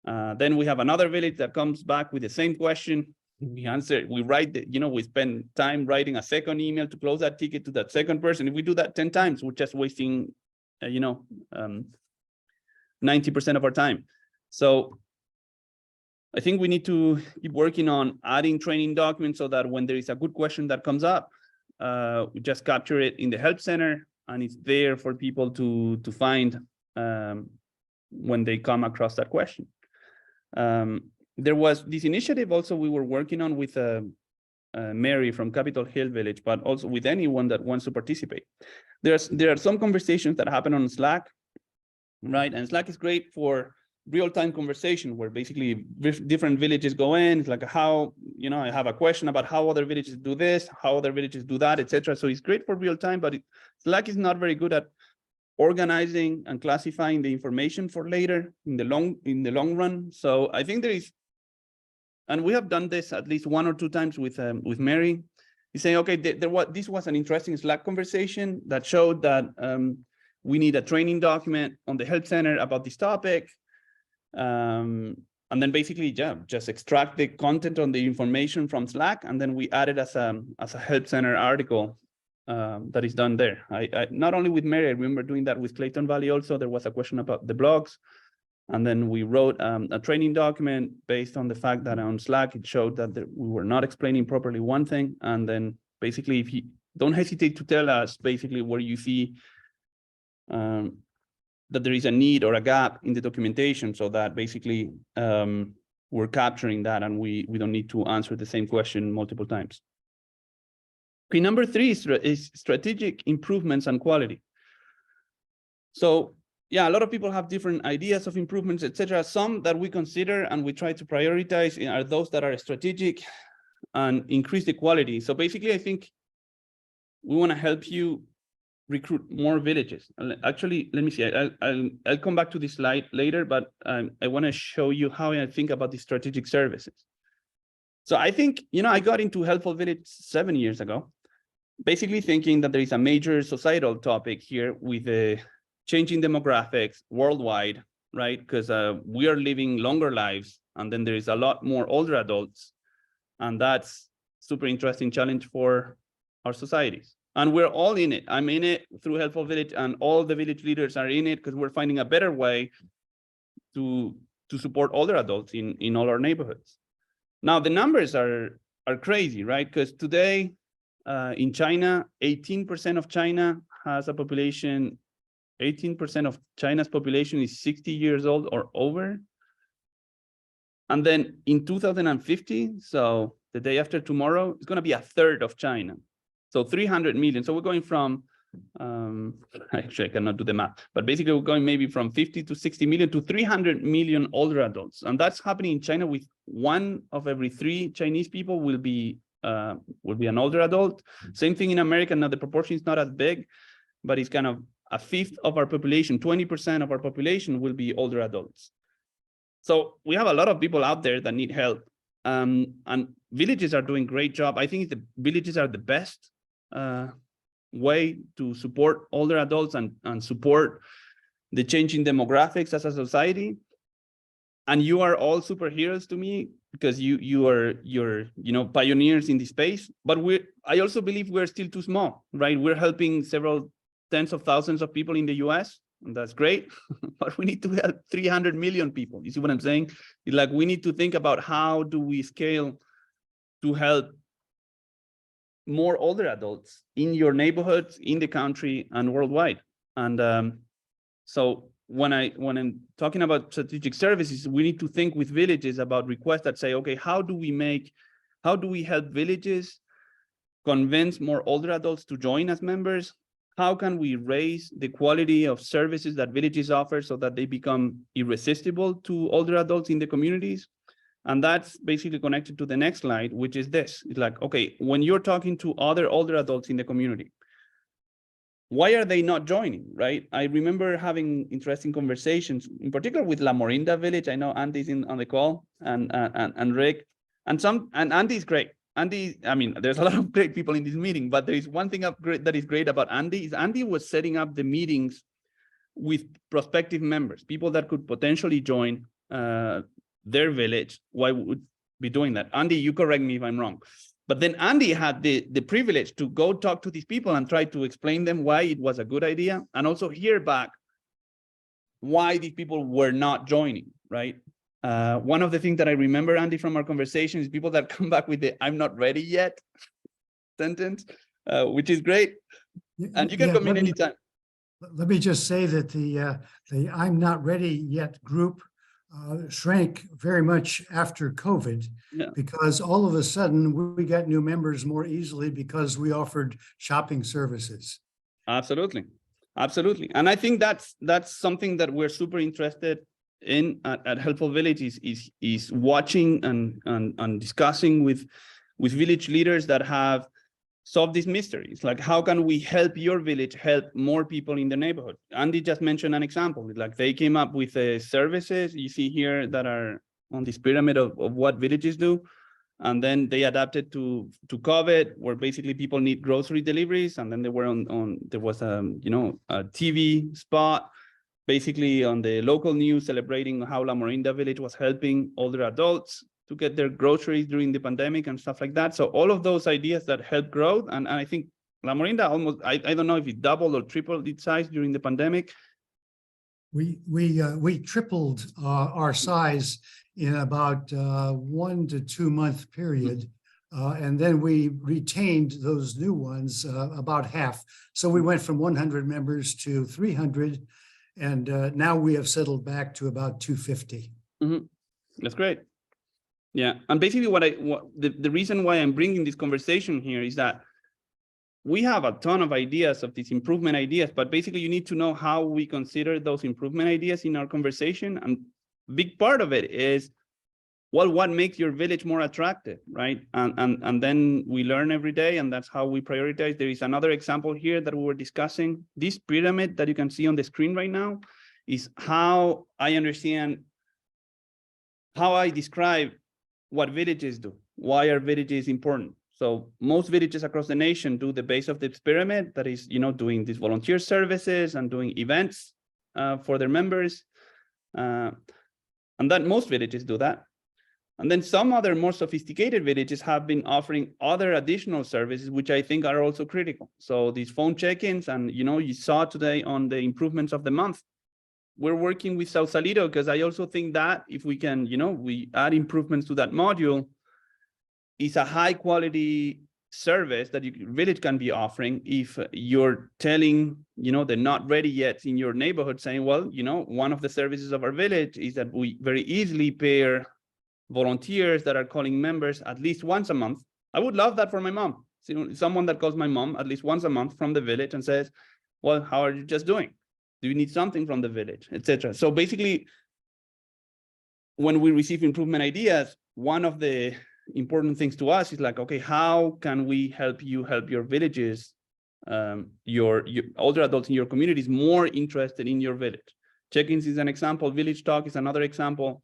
Speaker 1: Then we have another village that comes back with the same question. We answer, we write, we spend time writing a second email to close that ticket to that second person. If we do that 10 times, we're just wasting, 90% of our time. So I think we need to keep working on adding training documents so that when there is a good question that comes up, we just capture it in the help center, and it's there for people to find when they come across that question. There was this initiative also we were working on with Mary from Capitol Hill Village, but also with anyone that wants to participate. There are some conversations that happen on Slack, right? And Slack is great for real-time conversation where basically different villages go in. It's like how, I have a question about how other villages do this, how other villages do that, etc. So it's great for real time, but Slack is not very good at organizing and classifying the information for later in the long run. So I think there is, and we have done this at least 1 or 2 times with Mary. He's saying, okay, this was an interesting Slack conversation that showed that we need a training document on the help center about this topic. And then basically, just extract the content on the information from Slack, and then we add it as a help center article that is done there. I not only with Mary, I remember doing that with Clayton Valley also. There was a question about the blogs, and then we wrote a training document based on the fact that on Slack, it showed that we were not explaining properly one thing. And then basically, if you don't hesitate to tell us basically where you see that there is a need or a gap in the documentation, so that basically we're capturing that and we don't need to answer the same question multiple times. Okay, number 3 is strategic improvements and quality. So yeah, a lot of people have different ideas of improvements, etc. Some that we consider and we try to prioritize are those that are strategic and increase the quality. So basically, I think we want to help you recruit more villages. Actually, let me see. I'll come back to this slide later, but I want to show you how I think about the strategic services. So I think, I got into Helpful Village 7 years ago, basically thinking that there is a major societal topic here with the changing demographics worldwide, right? Because we are living longer lives, and then there is a lot more older adults, and that's super interesting challenge for our societies. And we're all in it. I'm in it through Helpful Village, and all the village leaders are in it because we're finding a better way to support older adults in all our neighborhoods. Now, the numbers are crazy, right? Because today in China, 18% of China has a population, 18% of China's population is 60 years old or over. And then in 2050, so the day after tomorrow, it's going to be a third of China. So 300 million. So we're going from, actually, I cannot do the math, but basically we're going maybe from 50 to 60 million to 300 million older adults. And that's happening in China with 1 of every 3 Chinese people will be an older adult. Same thing in America. Now the proportion is not as big, but it's kind of a fifth of our population, 20% of our population will be older adults. So we have a lot of people out there that need help. And villages are doing a great job. I think the villages are the best way to support older adults and support the changing demographics as a society. And you are all superheroes to me because you're pioneers in this space. But I also believe we're still too small, right? We're helping several tens of thousands of people in the US, and that's great, but we need to help 300 million people. You see what I'm saying? It's like we need to think about how do we scale to help more older adults in your neighborhoods, in the country, and worldwide. And so when I'm talking about strategic services, we need to think with villages about requests that say, okay, how do we help villages convince more older adults to join as members? How can we raise the quality of services that villages offer so that they become irresistible to older adults in the communities? And that's basically connected to the next slide, which is this. It's like, okay, when you're talking to other older adults in the community, why are they not joining, right? I remember having interesting conversations, in particular with La Morinda village. I know Andy's on the call, and Rick, And Andy is great. Andy, I mean, there's a lot of great people in this meeting, but there is one thing that is great about Andy is Andy was setting up the meetings with prospective members, people that could potentially join their village. Why would be doing that? Andy, you correct me if I'm wrong. But then Andy had the privilege to go talk to these people and try to explain them why it was a good idea, and also hear back why these people were not joining, right? One of the things that I remember, Andy, from our conversation is people that come back with the "I'm not ready yet" sentence, which is great. And you can come in anytime.
Speaker 7: Let me just say that the "I'm not ready yet" group shrank very much after COVID, because all of a sudden we got new members more easily because we offered shopping services.
Speaker 1: Absolutely. Absolutely. And I think that's something that we're super interested in at Helpful Village is watching and discussing with village leaders that have solved these mysteries. Like, how can we help your village help more people in the neighborhood? Andy just mentioned an example. Like, they came up with services you see here that are on this pyramid of what villages do. And then they adapted to COVID, where basically people need grocery deliveries. And then they were there was a TV spot basically on the local news celebrating how La Morinda village was helping older adults to get their groceries during the pandemic and stuff like that. So all of those ideas that help growth, and I think La Morinda almost, I don't know if it doubled or tripled its size during the pandemic.
Speaker 7: We tripled our size in about 1 to 2 month period. And then we retained those new ones about half. So we went from 100 members to 300. And now we have settled back to about 250.
Speaker 1: Mm-hmm. That's great. Yeah. And basically the reason why I'm bringing this conversation here is that we have a ton of ideas of these improvement ideas, but basically you need to know how we consider those improvement ideas in our conversation. And a big part of it is, well, what makes your village more attractive, right? And then we learn every day, and that's how we prioritize. There is another example here that we were discussing. This pyramid that you can see on the screen right now is how I understand, how I describe what villages do. Why are villages important? So most villages across the nation do the base of this pyramid, that is, doing these volunteer services and doing events for their members. And that most villages do that. And then some other more sophisticated villages have been offering other additional services, which I think are also critical. So these phone check-ins, and you saw today on the improvements of the month, we're working with Sausalito, because I also think that if we can, we add improvements to that module, is a high quality service that your village can be offering if you're telling, they're not ready yet in your neighborhood, saying, well, one of the services of our village is that we very easily pair volunteers that are calling members at least once a month. I would love that for my mom. Someone that calls my mom at least once a month from the village and says, well, how are you just doing? Do you need something from the village, etc.? So basically, when we receive improvement ideas, one of the important things to us is like, okay, how can we help you help your villages, your older adults in your communities more interested in your village? Check-ins is an example, village talk is another example,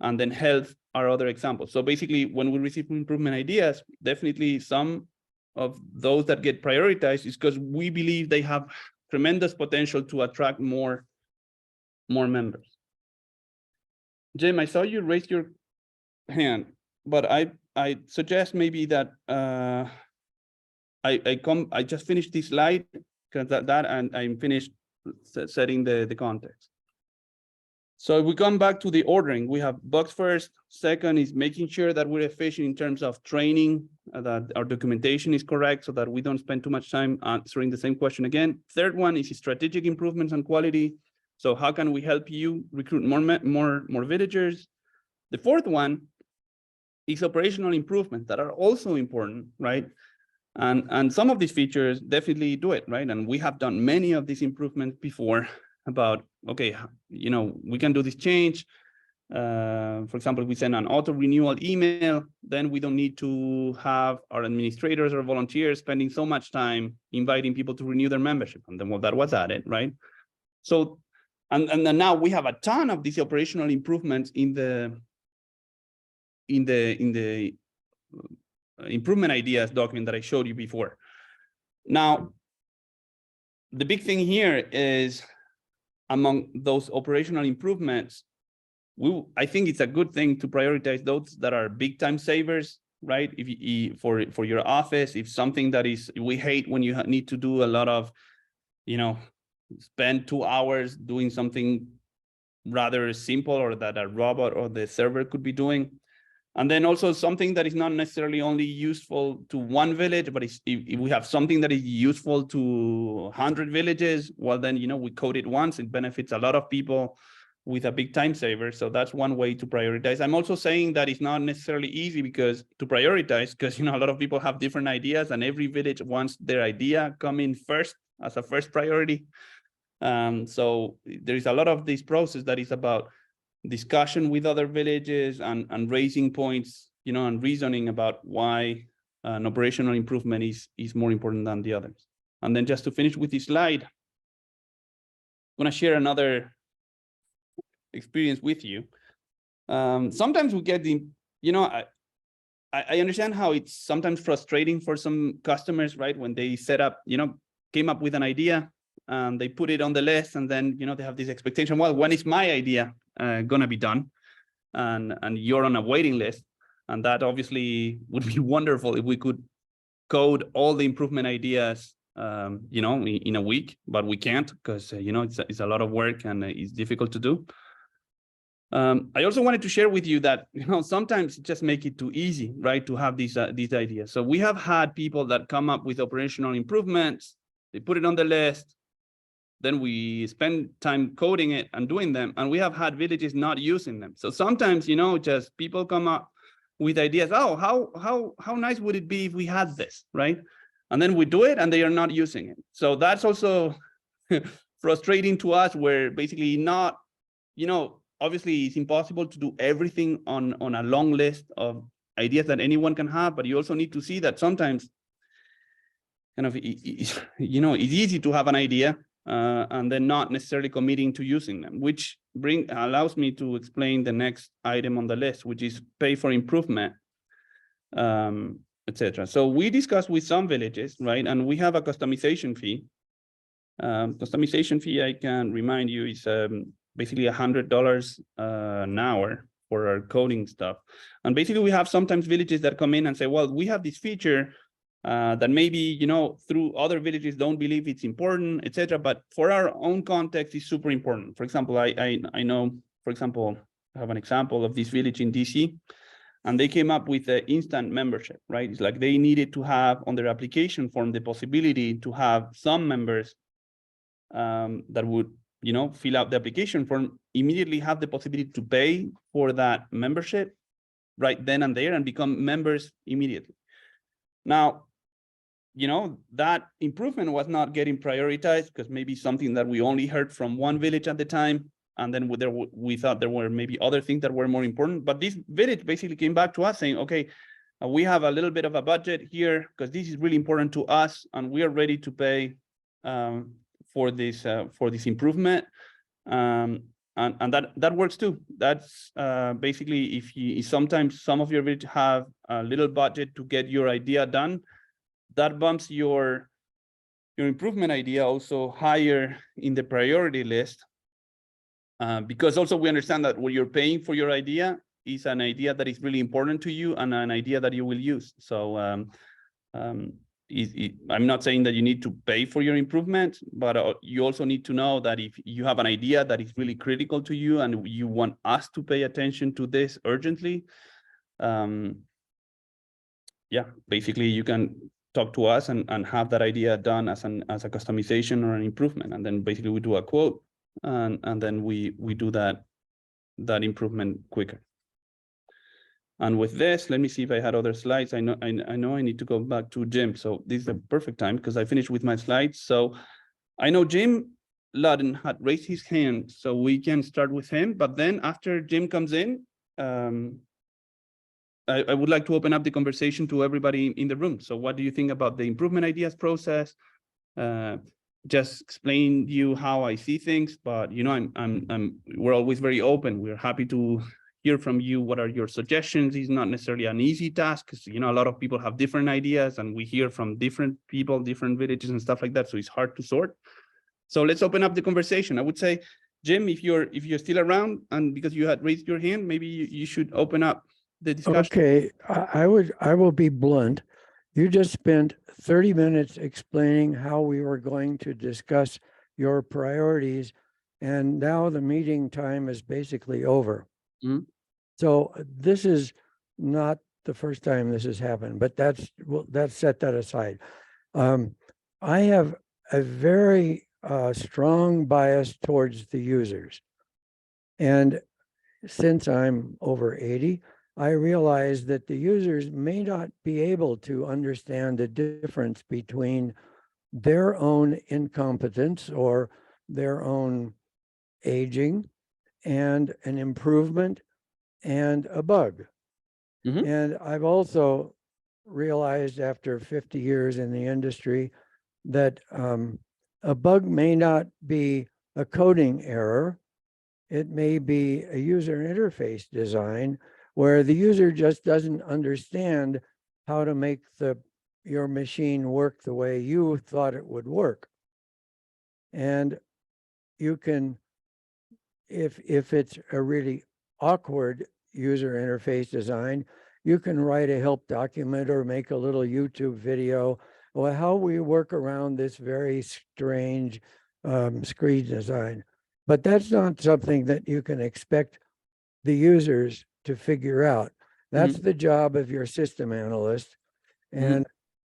Speaker 1: and then health are other examples. So basically, when we receive improvement ideas, definitely some of those that get prioritized is because we believe they have tremendous potential to attract more members. Jim, I saw you raise your hand, but I suggest maybe that I just finished this slide, because and I'm finished setting the context. So if we come back to the ordering, we have bugs first. Second is making sure that we're efficient in terms of training, that our documentation is correct so that we don't spend too much time answering the same question again. Third one is strategic improvements on quality. So how can we help you recruit more villagers? The fourth one is operational improvements that are also important, right? And some of these features definitely do it, right? And we have done many of these improvements before about, okay, we can do this change. For example, if we send an auto renewal email, then we don't need to have our administrators or volunteers spending so much time inviting people to renew their membership. And then, well, that was added, right? So, and then now we have a ton of these operational improvements in the in the improvement ideas document that I showed you before. Now, the big thing here is among those operational improvements, I think it's a good thing to prioritize those that are big time savers, right? If for your office, if something that is, we hate when you need to do a lot of, spend 2 hours doing something rather simple or that a robot or the server could be doing. And then also something that is not necessarily only useful to one village, but if we have something that is useful to 100 villages, well, then, we code it once, it benefits a lot of people with a big time saver. So that's one way to prioritize. I'm also saying that it's not necessarily easy to prioritize, because, a lot of people have different ideas and every village wants their idea come in first as a first priority. So there is a lot of this process that is about discussion with other villages and raising points, and reasoning about why an operational improvement is more important than the others. And then just to finish with this slide, I'm going to share another experience with you. Sometimes we get I understand how it's sometimes frustrating for some customers, right? When they set up, came up with an idea, they put it on the list, and then, they have this expectation, well, when is my idea gonna be done? And you're on a waiting list. And that obviously would be wonderful if we could code all the improvement ideas, in a week, but we can't, because, it's a lot of work and it's difficult to do. I also wanted to share with you that, sometimes just make it too easy, right, to have these ideas. So we have had people that come up with operational improvements, they put it on the list, then we spend time coding it and doing them, and we have had villages not using them. So sometimes, just people come up with ideas, oh, how nice would it be if we had this, right? And then we do it and they are not using it. So that's also frustrating to us, where basically not, obviously it's impossible to do everything on a long list of ideas that anyone can have, but you also need to see that sometimes it's easy to have an idea and then not necessarily committing to using them, which allows me to explain the next item on the list, which is pay for improvement, etc. So we discussed with some villages, right? And we have a customization fee. Customization fee, I can remind you, is basically $100 an hour for our coding stuff. And basically we have sometimes villages that come in and say, well, we have this feature that maybe, through other villages don't believe it's important, etc. But for our own context, it's super important. For example, I know, for example, I have an example of this village in DC, and they came up with an instant membership, right? It's like they needed to have on their application form the possibility to have some members that would, fill out the application form, immediately have the possibility to pay for that membership right then and there and become members immediately. Now, that improvement was not getting prioritized because maybe something that we only heard from one village at the time. And then we thought there were maybe other things that were more important. But this village basically came back to us saying, okay, we have a little bit of a budget here because this is really important to us, and we are ready to pay for this improvement. And that works too. That's basically if sometimes some of your villages have a little budget to get your idea done, that bumps your improvement idea also higher in the priority list, because also we understand that what you're paying for your idea is an idea that is really important to you and an idea that you will use. So I'm not saying that you need to pay for your improvement, but you also need to know that if you have an idea that is really critical to you and you want us to pay attention to this urgently, yeah, basically you can talk to us and have that idea done as a customization or an improvement, and then basically we do a quote and then we do that improvement quicker. And with this, let me see if I had other slides. I know I need to go back to Jim, so this is a perfect time because I finished with my slides. So I know Jim Ludden had raised his hand, so we can start with him. But then after Jim comes in, I would like to open up the conversation to everybody in the room. So what do you think about the improvement ideas process? Just explain you how I see things, but we're always very open. We're happy to hear from you. What are your suggestions? It's not necessarily an easy task because, you know, a lot of people have different ideas and we hear from different people, different villages and stuff like that. So it's hard to sort. So let's open up the conversation. I would say, Jim, if you're still around and because you had raised your hand, maybe you should open up the discussion.
Speaker 8: Okay, I will be blunt. You just spent 30 minutes explaining how we were going to discuss your priorities, and now the meeting time is basically over.
Speaker 1: Mhm.
Speaker 8: So this is not the first time this has happened, but let's set that aside. I have a very strong bias towards the users. And since I'm over 80, I realize that the users may not be able to understand the difference between their own incompetence or their own aging and an improvement and a bug.
Speaker 1: Mhm.
Speaker 8: And I've also realized after 50 years in the industry that a bug may not be a coding error. It may be a user interface design where the user just doesn't understand how to make your machine work the way you thought it would work. And you can, if it's a really awkward user interface design, you can write a help document or make a little YouTube video or how we work around this very strange screen design. But that's not something that you can expect the users to figure out. That's the job of your system analyst. And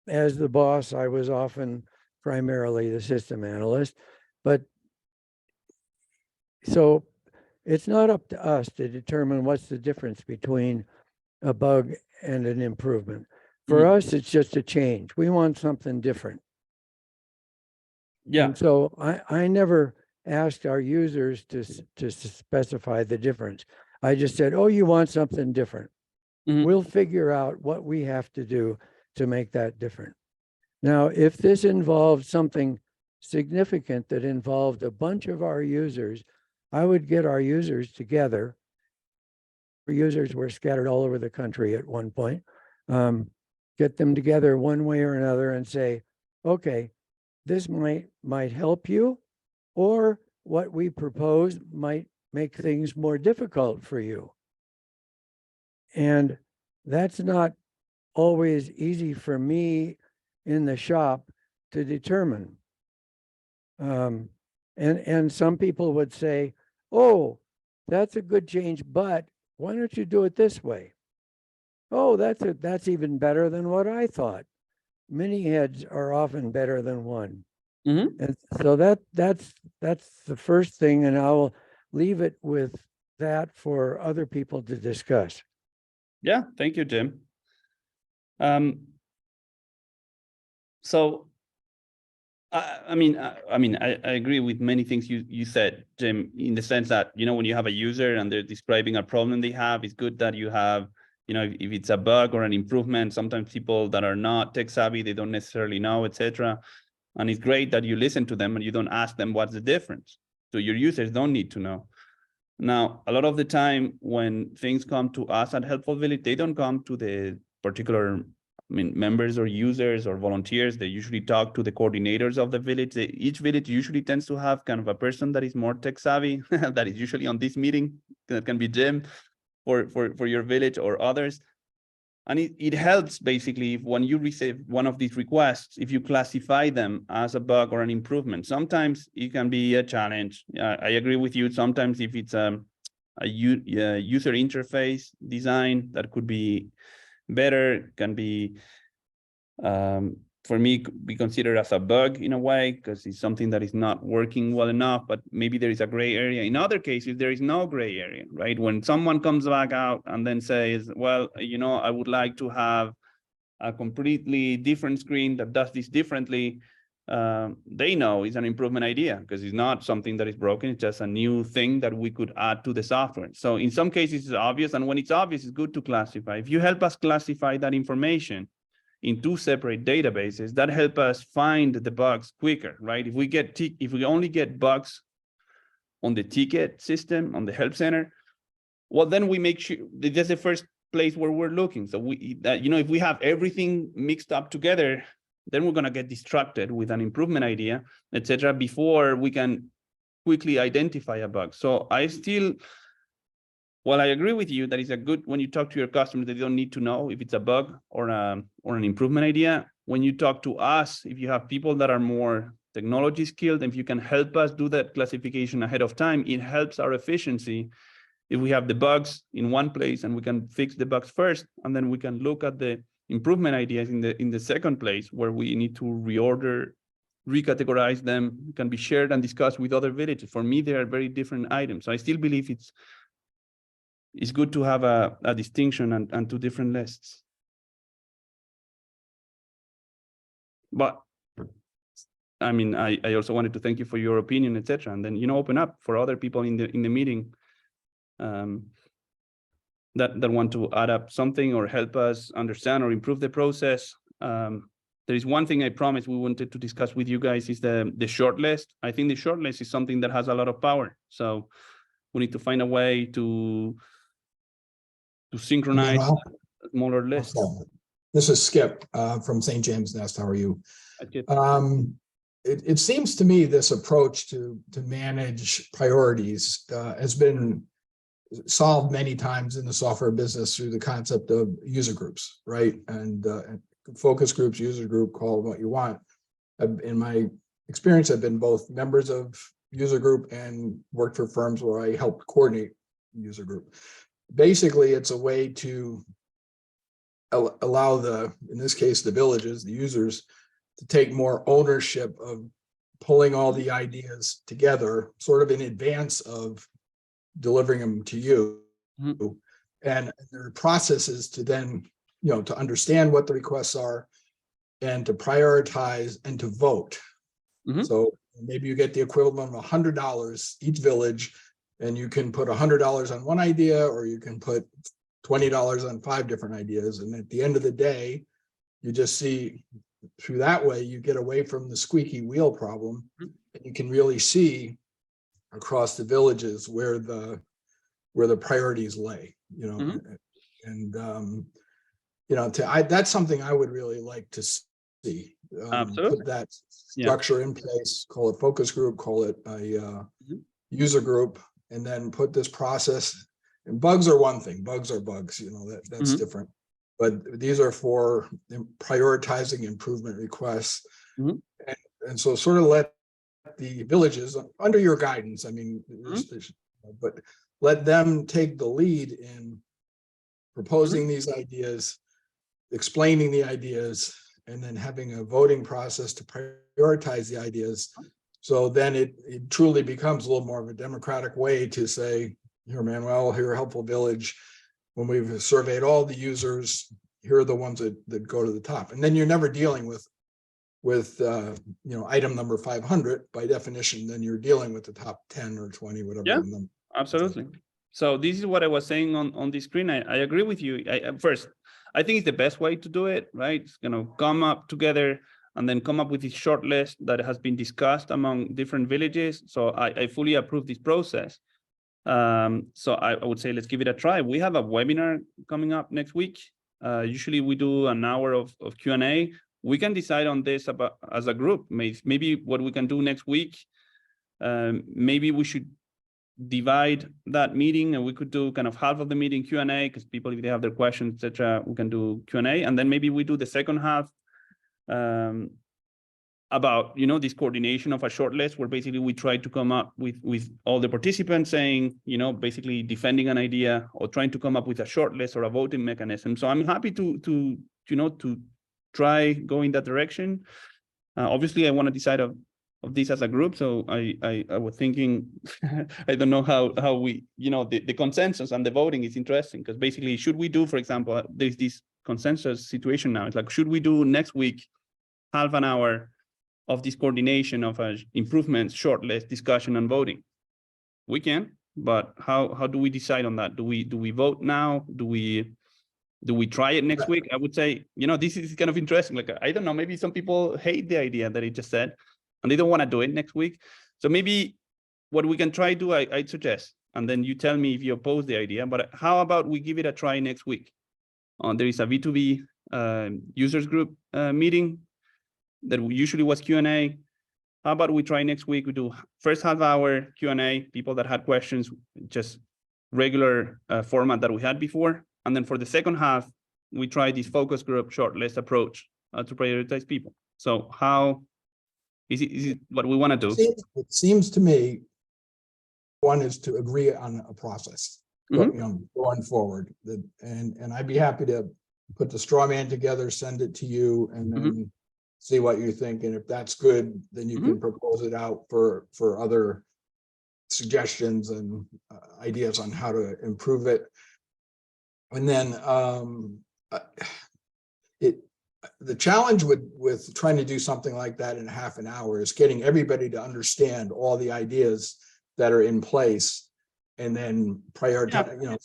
Speaker 8: as the boss, I was often primarily the system analyst. But so it's not up to us to determine what's the difference between a bug and an improvement. For us, it's just a change. We want something different.
Speaker 1: Yeah.
Speaker 8: And so I never asked our users to specify the difference. I just said, oh, you want something different. We'll figure out what we have to do to make that different. Now, if this involved something significant that involved a bunch of our users, I would get our users together. Our users were scattered all over the country at one point. Get them together one way or another and say, okay, this might help you, or what we propose might make things more difficult for you. And that's not always easy for me in the shop to determine. And some people would say, oh, that's a good change, but why don't you do it this way? Oh, that's even better than what I thought. Many heads are often better than one. And so that's the first thing, and I will leave it with that for other people to discuss.
Speaker 1: Yeah, thank you, Jim. So, I agree with many things you said, Jim, in the sense that, you know, when you have a user and they're describing a problem they have, it's good that you have, you know, if it's a bug or an improvement, sometimes people that are not tech savvy, they don't necessarily know, etc. And it's great that you listen to them and you don't ask them what's the difference. So your users don't need to know. Now, a lot of the time when things come to us at Helpful Village, they don't come to the particular members or users or volunteers. They usually talk to the coordinators of the village. Each village usually tends to have kind of a person that is more tech savvy, that is usually on this meeting. That can be Jim for your village or others. And it helps basically when you receive one of these requests, if you classify them as a bug or an improvement. Sometimes it can be a challenge. I agree with you. Sometimes if it's a user interface design that could be better, can be, for me, be considered as a bug in a way, because it's something that is not working well enough, but maybe there is a gray area. In other cases, there is no gray area, right? When someone comes back out and then says, well, you know, I would like to have a completely different screen that does this differently, they know it's an improvement idea because it's not something that is broken. It's just a new thing that we could add to the software. So in some cases, it's obvious. And when it's obvious, it's good to classify. If you help us classify that information in two separate databases, that help us find the bugs quicker, right? If we only get bugs on the ticket system, on the help center, well, then we make sure that's the first place where we're looking. So if we have everything mixed up together, then we're going to get distracted with an improvement idea, etc., before we can quickly identify a bug. So I agree with you that it's a good, when you talk to your customers, they don't need to know if it's a bug or an improvement idea. When you talk to us, if you have people that are more technology skilled, and if you can help us do that classification ahead of time, it helps our efficiency. If we have the bugs in one place and we can fix the bugs first, and then we can look at the improvement ideas in the second place, where we need to reorder, recategorize them, can be shared and discussed with other villages. For me, they are very different items. So I still believe it's good to have a distinction and two different lists. But I mean, I also wanted to thank you for your opinion, etc., and then open up for other people in the meeting that want to add up something or help us understand or improve the process. There is one thing I promised we wanted to discuss with you guys is the short list. I think the short list is something that has a lot of power. So we need to find a way to synchronize smaller lists.
Speaker 9: This is Skip from St. James Nest. How are you? It seems to me this approach to manage priorities has been solved many times in the software business through the concept of user groups, right? And focus groups, user group, call it what you want. In my experience, I've been both members of user group and worked for firms where I helped coordinate user group. Basically, it's a way to allow in this case, the villages, the users, to take more ownership of pulling all the ideas together, sort of in advance of delivering them to you. Mm-hmm. And there are processes to then, to understand what the requests are and to prioritize and to vote. Mm-hmm. So maybe you get the equivalent of $100 each village, and you can put $100 on one idea, or you can put $20 on 5 different ideas. And at the end of the day, you just see through that way, you get away from the squeaky wheel problem, and you can really see across the villages where the priorities lay, mm-hmm. And that's something I would really like to see. Put that structure in place, call it focus group, call it a mm-hmm. user group, and then put this process. And bugs are one thing, bugs are bugs, that's mm-hmm. different. But these are for prioritizing improvement requests. Mm-hmm. And so sort of let the villages, under your guidance, mm-hmm. but let them take the lead in proposing mm-hmm. these ideas, explaining the ideas, and then having a voting process to prioritize the ideas. So then it truly becomes a little more of a democratic way to say, here, Manuel, here, Helpful Village. When we've surveyed all the users, here are the ones that go to the top. And then you're never dealing with item number 500 by definition. Then you're dealing with the top 10 or 20, whatever. Yeah,
Speaker 1: absolutely. So this is what I was saying on the screen. I agree with you. First, I think it's the best way to do it, right? It's come up together and then come up with this short list that has been discussed among different villages. So I fully approve this process. So I would say let's give it a try. We have a webinar coming up next week. Usually we do an hour of Q&A. We can decide on this as a group. Maybe what we can do next week, maybe we should divide that meeting, and we could do kind of half of the meeting Q&A, because people, if they have their questions, etc., we can do Q&A, and then maybe we do the second half about this coordination of a short list, where basically we try to come up with all the participants saying, basically defending an idea or trying to come up with a short list or a voting mechanism. So I'm happy to try going that direction. Obviously, I want to decide of this as a group. So I was thinking, I don't know how we, the consensus and the voting is interesting, because basically, should we do, for example, there's this consensus situation now. It's like, should we do next week half an hour of this coordination of improvements, short list, discussion, and voting? We can, but how do we decide on that? Do we vote now? Do we try it next week? I would say, this is kind of interesting. Like, I don't know, maybe some people hate the idea that he just said, and they don't want to do it next week. So maybe what we can try to do, I'd suggest, and then you tell me if you oppose the idea. But how about we give it a try next week? There is a V2V users group meeting that usually was Q&A. How about we try next week? We do first half hour Q&A, people that had questions, just regular format that we had before. And then for the second half, we try this focus group shortlist approach to prioritize people. So how is it what we want to do?
Speaker 9: It seems to me one is to agree on a process, going forward. And I'd be happy to put the straw man together, send it to you, and then see what you think. And if that's good, then you can propose it out for other suggestions and ideas on how to improve it. And then the challenge with trying to do something like that in half an hour is getting everybody to understand all the ideas that are in place, and then prioritize.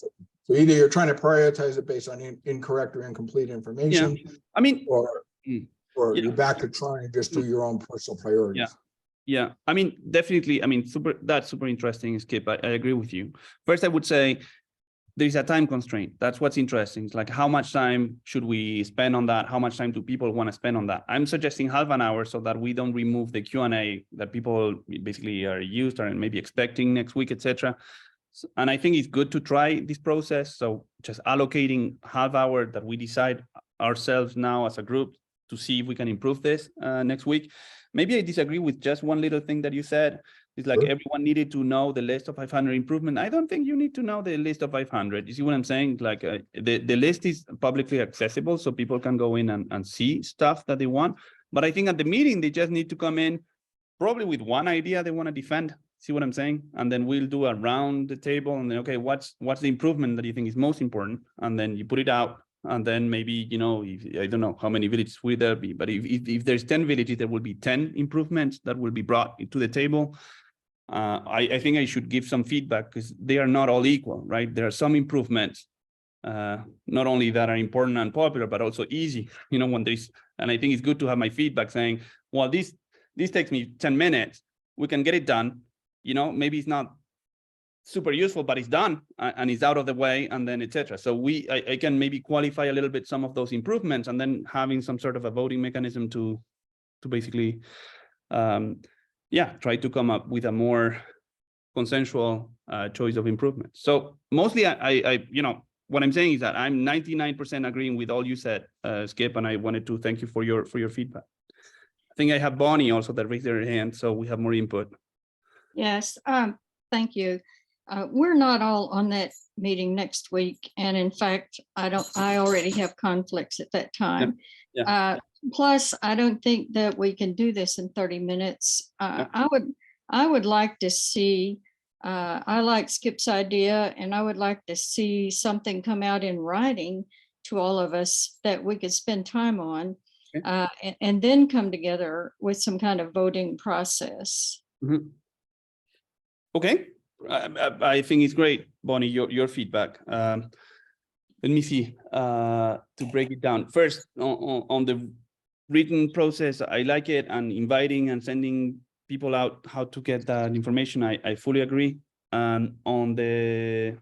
Speaker 9: So either you're trying to prioritize it based on incorrect or incomplete information.
Speaker 1: I mean,
Speaker 9: or you're back to trying to just do your own personal priorities.
Speaker 1: Yeah. I mean, definitely. I mean, that's super interesting, Skip. I agree with you. First, I would say there is a time constraint. That's what's interesting. It's like, how much time should we spend on that? How much time do people want to spend on that? I'm suggesting half an hour so that we don't remove the Q&A that people basically are used or maybe expecting next week, etc. And I think it's good to try this process. So just allocating half hour that we decide ourselves now as a group to see if we can improve this next week. Maybe I disagree with just one little thing that you said. It's like everyone needed to know the list of 500 improvement. I don't think you need to know the list of 500. You see what I'm saying? Like the list is publicly accessible, so people can go in and see stuff that they want. But I think at the meeting, they just need to come in probably with one idea they want to defend. See what I'm saying? And then we'll do around the table and then, okay, what's the improvement that you think is most important? And then you put it out. And then maybe, if, I don't know how many villages will there be, but if there's 10 villages, there will be 10 improvements that will be brought to the table. I think I should give some feedback because they are not all equal, right? There are some improvements, not only that are important and popular, but also easy, when there's, and I think it's good to have my feedback saying, well, this takes me 10 minutes. We can get it done. Maybe it's not super useful, but it's done and it's out of the way, and then etc. So I can maybe qualify a little bit some of those improvements, and then having some sort of a voting mechanism to basically try to come up with a more consensual choice of improvement. So mostly I what I'm saying is that I'm 99% agreeing with all you said, Skip, and I wanted to thank you for your feedback. I think I have Bonnie also that raised her hand, so we have more input.
Speaker 10: Yes, thank you. We're not all on that meeting next week. And in fact, I already have conflicts at that time. Plus, I don't think that we can do this in 30 minutes. I would like to see, I like Skip's idea, and I would like to see something come out in writing to all of us that we could spend time on, and then come together with some kind of voting process.
Speaker 1: Okay. I think it's great, Bonnie, your feedback. Let me see, to break it down. First, on the written process, I like it, and inviting and sending people out how to get that information, I fully agree. On the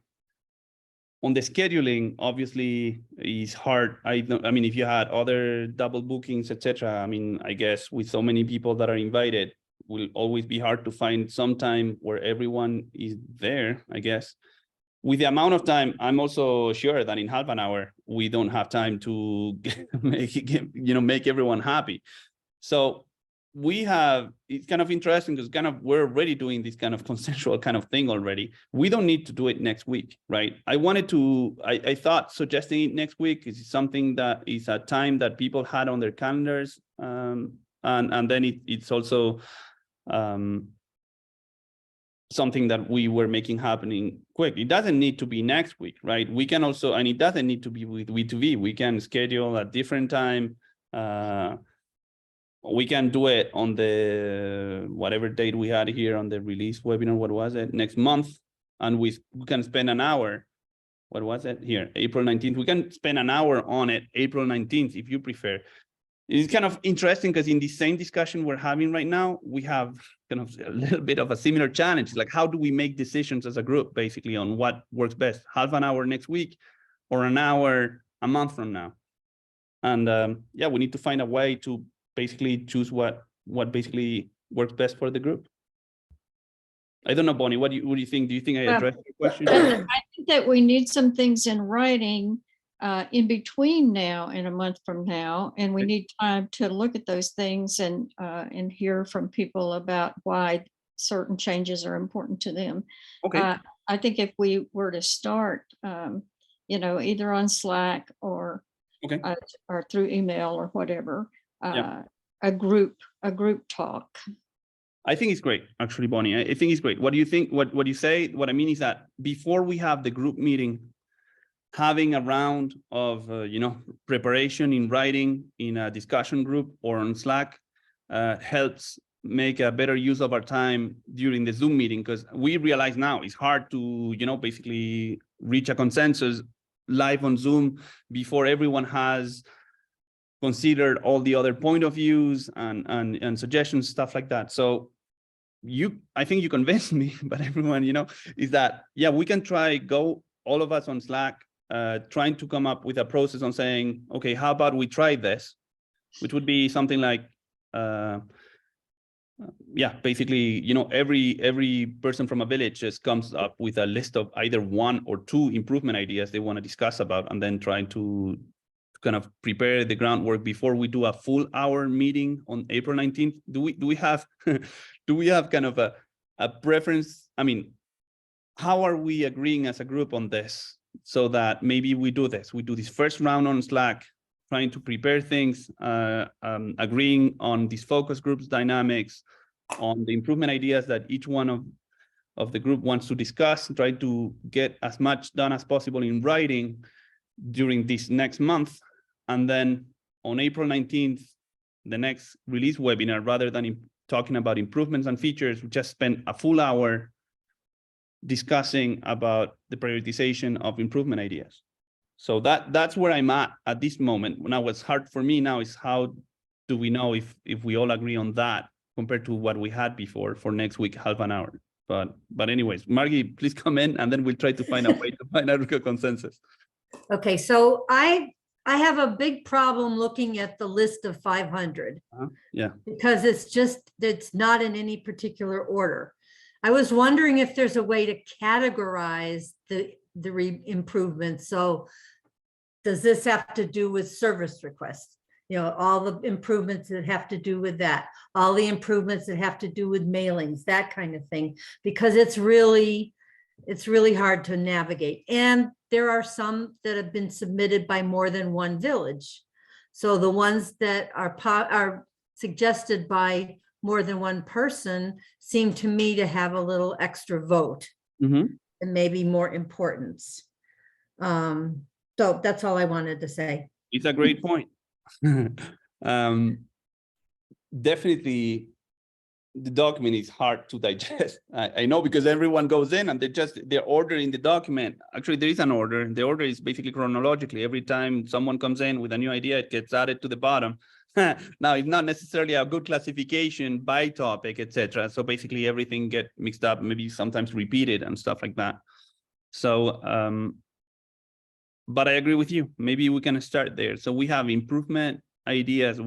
Speaker 1: scheduling, obviously, is hard. I mean, if you had other double bookings, etc., I mean, I guess with so many people that are invited, will always be hard to find some time where everyone is there, I guess. With the amount of time, I'm also sure that in half an hour, we don't have time to make everyone happy. So it's kind of interesting because we're already doing this kind of consensual kind of thing already. We don't need to do it next week, right? I thought suggesting it next week is something that is a time that people had on their calendars. And then it's also something that we were making happening quick. It doesn't need to be next week, right? We can also, and it doesn't need to be with V2V. We can schedule a different time. We can do it on the whatever date we had here on the release webinar. What was it? Next month, and we can spend an hour. What was it here? April 19th. We can spend an hour on it, April 19th, if you prefer. It's kind of interesting because in the same discussion we're having right now, we have kind of a little bit of a similar challenge. Like, how do we make decisions as a group, basically, on what works best? Half an hour next week or an hour a month from now? And yeah, we need to find a way to basically choose what basically works best for the group. I don't know, Bonnie, what do you think? Do you think I addressed your question?
Speaker 10: I think that we need some things in writing in between now and a month from now, and we need time to look at those things and hear from people about why certain changes are important to them.
Speaker 1: Okay.
Speaker 10: I think if we were to start, either on Slack or through email or whatever, a group talk.
Speaker 1: I think it's great, actually, Bonnie. I think it's great. What do you think? What you say? What I mean is that before we have the group meeting, having a round of preparation in writing in a discussion group or on Slack helps make a better use of our time during the Zoom meeting, because we realize now it's hard to basically reach a consensus live on Zoom before everyone has considered all the other point of views and suggestions, stuff like that. So I think you convinced me, but everyone, is that, yeah, we can go all of us on Slack, trying to come up with a process on saying, okay, how about we try this, which would be something like, basically, every person from a village just comes up with a list of either 1 or 2 improvement ideas they want to discuss about, and then trying to kind of prepare the groundwork before we do a full hour meeting on April 19th. Do we have kind of a preference? I mean, how are we agreeing as a group on this, so that maybe we do this first round on Slack, trying to prepare things, agreeing on these focus groups dynamics, on the improvement ideas that each one of the group wants to discuss, and try to get as much done as possible in writing during this next month. And then on April 19th, the next release webinar, rather than talking about improvements and features, we just spent a full hour discussing about the prioritization of improvement ideas. So that's where I'm at this moment. Now, what's hard for me now is how do we know if we all agree on that compared to what we had before for next week, half an hour. But anyways, Margie, please come in, and then we'll try to find a way to find a consensus.
Speaker 2: Okay, so I have a big problem looking at the list of 500.
Speaker 1: Yeah.
Speaker 2: Because it's not in any particular order. I was wondering if there's a way to categorize the improvements. So does this have to do with service requests? All the improvements that have to do with that, all the improvements that have to do with mailings, that kind of thing, because it's really hard to navigate. And there are some that have been submitted by more than one village. So the ones that are suggested by more than one person seem to me to have a little extra vote and maybe more importance. So that's all I wanted to say.
Speaker 1: It's a great point. Definitely, the document is hard to digest. I know, because everyone goes in and they're ordering the document. Actually, there is an order. The order is basically chronologically. Every time someone comes in with a new idea, it gets added to the bottom. Now, it's not necessarily a good classification by topic, etc. So basically, everything gets mixed up, maybe sometimes repeated and stuff like that. So, but I agree with you. Maybe we can start there. So we have improvement ideas.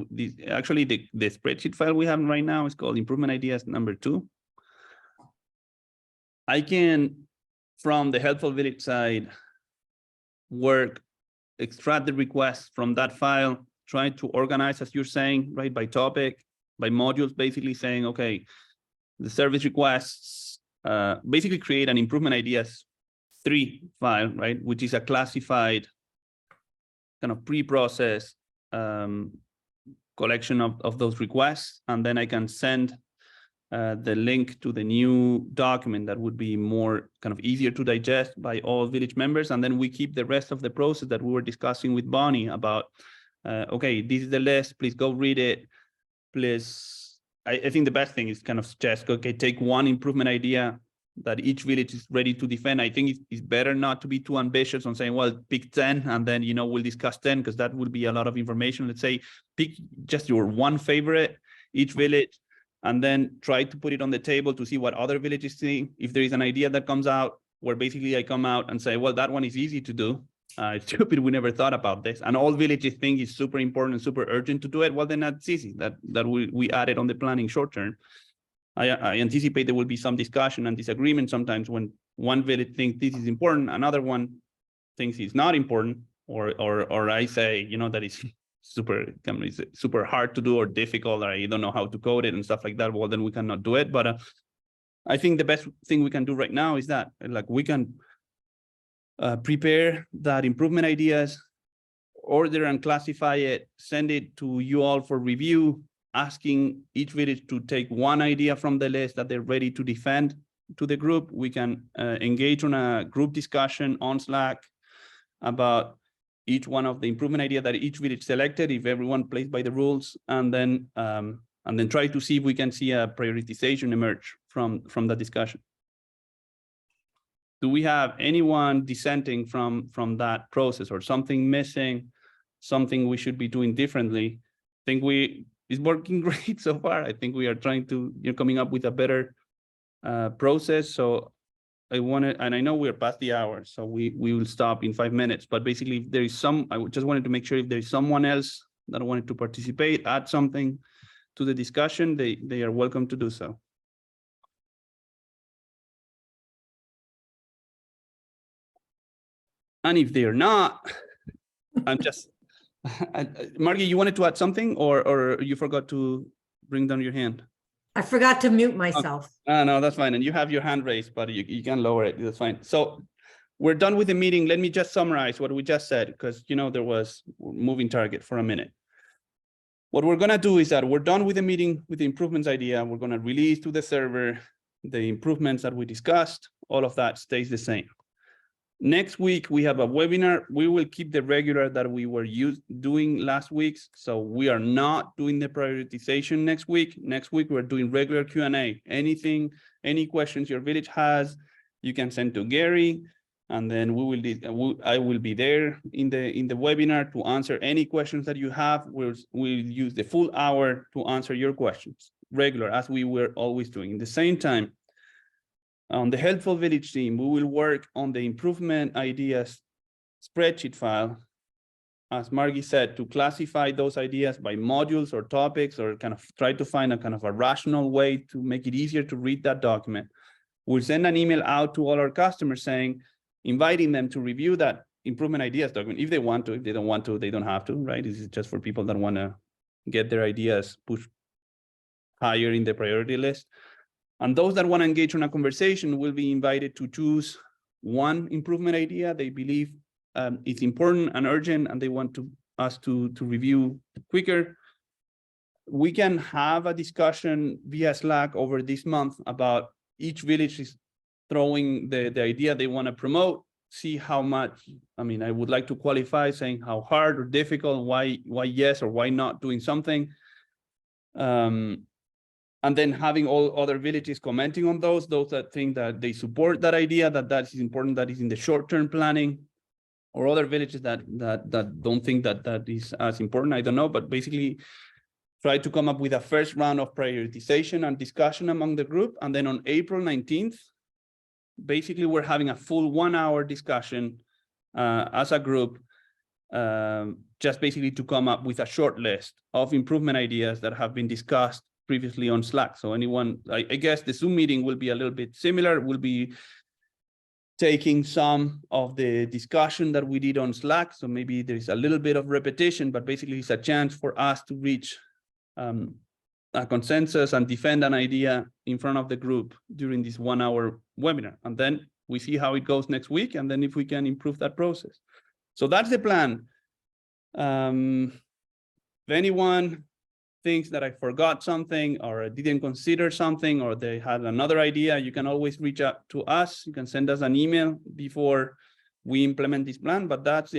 Speaker 1: Actually, the spreadsheet file we have right now is called improvement ideas number 2. I can, from the helpful village side, extract the requests from that file, try to organize, as you're saying, right, by topic, by modules, basically saying, okay, the service requests, basically create an improvement ideas 3 file, right, which is a classified kind of pre-processed collection of those requests. And then I can send the link to the new document that would be more kind of easier to digest by all village members. And then we keep the rest of the process that we were discussing with Bonnie about, okay, this is the list, please go read it. Please, I think the best thing is kind of suggest, okay, take one improvement idea, that each village is ready to defend. I think it's better not to be too ambitious on saying, well, pick 10 and then, you know, we'll discuss 10, because that would be a lot of information. Let's say pick just your one favorite, each village, and then try to put it on the table to see what other villages think. If there is an idea that comes out where basically I come out and say, well, that one is easy to do. It's stupid, we never thought about this. And all villages think it's super important and super urgent to do it. Well, then that's easy. That we add it on the planning short term. I anticipate there will be some discussion and disagreement sometimes when one village thinks this is important, another one thinks it's not important, or I say, you know, that it's super hard to do or difficult, or I don't know how to code it and stuff like that. Well, then we cannot do it. But I think the best thing we can do right now is that, like, we can prepare that improvement ideas, order and classify it, send it to you all for review, asking each village to take one idea from the list that they're ready to defend to the group. We can engage on a group discussion on Slack about each one of the improvement idea that each village selected, if everyone plays by the rules, and then try to see if we can see a prioritization emerge from the discussion. Do we have anyone dissenting from that process, or something missing, something we should be doing differently? I think it's working great so far. I think we are trying to, coming up with a better process. So I wanted, and I know we're past the hour, so we will stop in 5 minutes. But basically, if there is I just wanted to make sure if there is someone else that wanted to participate, add something to the discussion, they are welcome to do so. And if they're not, I'm just, Margie, you wanted to add something, or you forgot to bring down your hand?
Speaker 2: I forgot to mute myself.
Speaker 1: No, that's fine. And you have your hand raised, but you can lower it. That's fine. So we're done with the meeting. Let me just summarize what we just said, because, there was moving target for a minute. What we're going to do is that we're done with the meeting with the improvements idea. We're going to release to the server the improvements that we discussed. All of that stays the same. Next week, we have a webinar. We will keep the regular that we were doing last week. So we are not doing the prioritization next week. Next week, we're doing regular Q&A. Any questions your village has, you can send to Gary, and then I will be there in the webinar to answer any questions that you have. We'll use the full hour to answer your questions, regular, as we were always doing. At the same time, on the Helpful Village team, we will work on the improvement ideas spreadsheet file, as Margie said, to classify those ideas by modules or topics, or kind of try to find a kind of a rational way to make it easier to read that document. We'll send an email out to all our customers inviting them to review that improvement ideas document if they want to. If they don't want to, they don't have to, right? This is just for people that want to get their ideas pushed higher in the priority list. And those that want to engage in a conversation will be invited to choose one improvement idea they believe it's important and urgent, and they want us to review quicker. We can have a discussion via Slack over this month about each village is throwing the idea they want to promote, see how much, I would like to qualify saying how hard or difficult, why yes or why not doing something. And then having all other villages commenting on those that think that they support that idea, that is important, that is in the short-term planning, or other villages that don't think that is as important. I don't know, but basically try to come up with a first round of prioritization and discussion among the group. And then on April 19th, basically we're having a full 1 hour discussion as a group, just basically to come up with a short list of improvement ideas that have been discussed previously on Slack. So anyone, I guess the Zoom meeting will be a little bit similar. We'll be taking some of the discussion that we did on Slack. So maybe there's a little bit of repetition, but basically it's a chance for us to reach a consensus and defend an idea in front of the group during this 1 hour webinar. And then we see how it goes next week, and then if we can improve that process. So that's the plan. If anyone thinks that I forgot something, or I didn't consider something, or they had another idea, you can always reach out to us. You can send us an email before we implement this plan, but that's the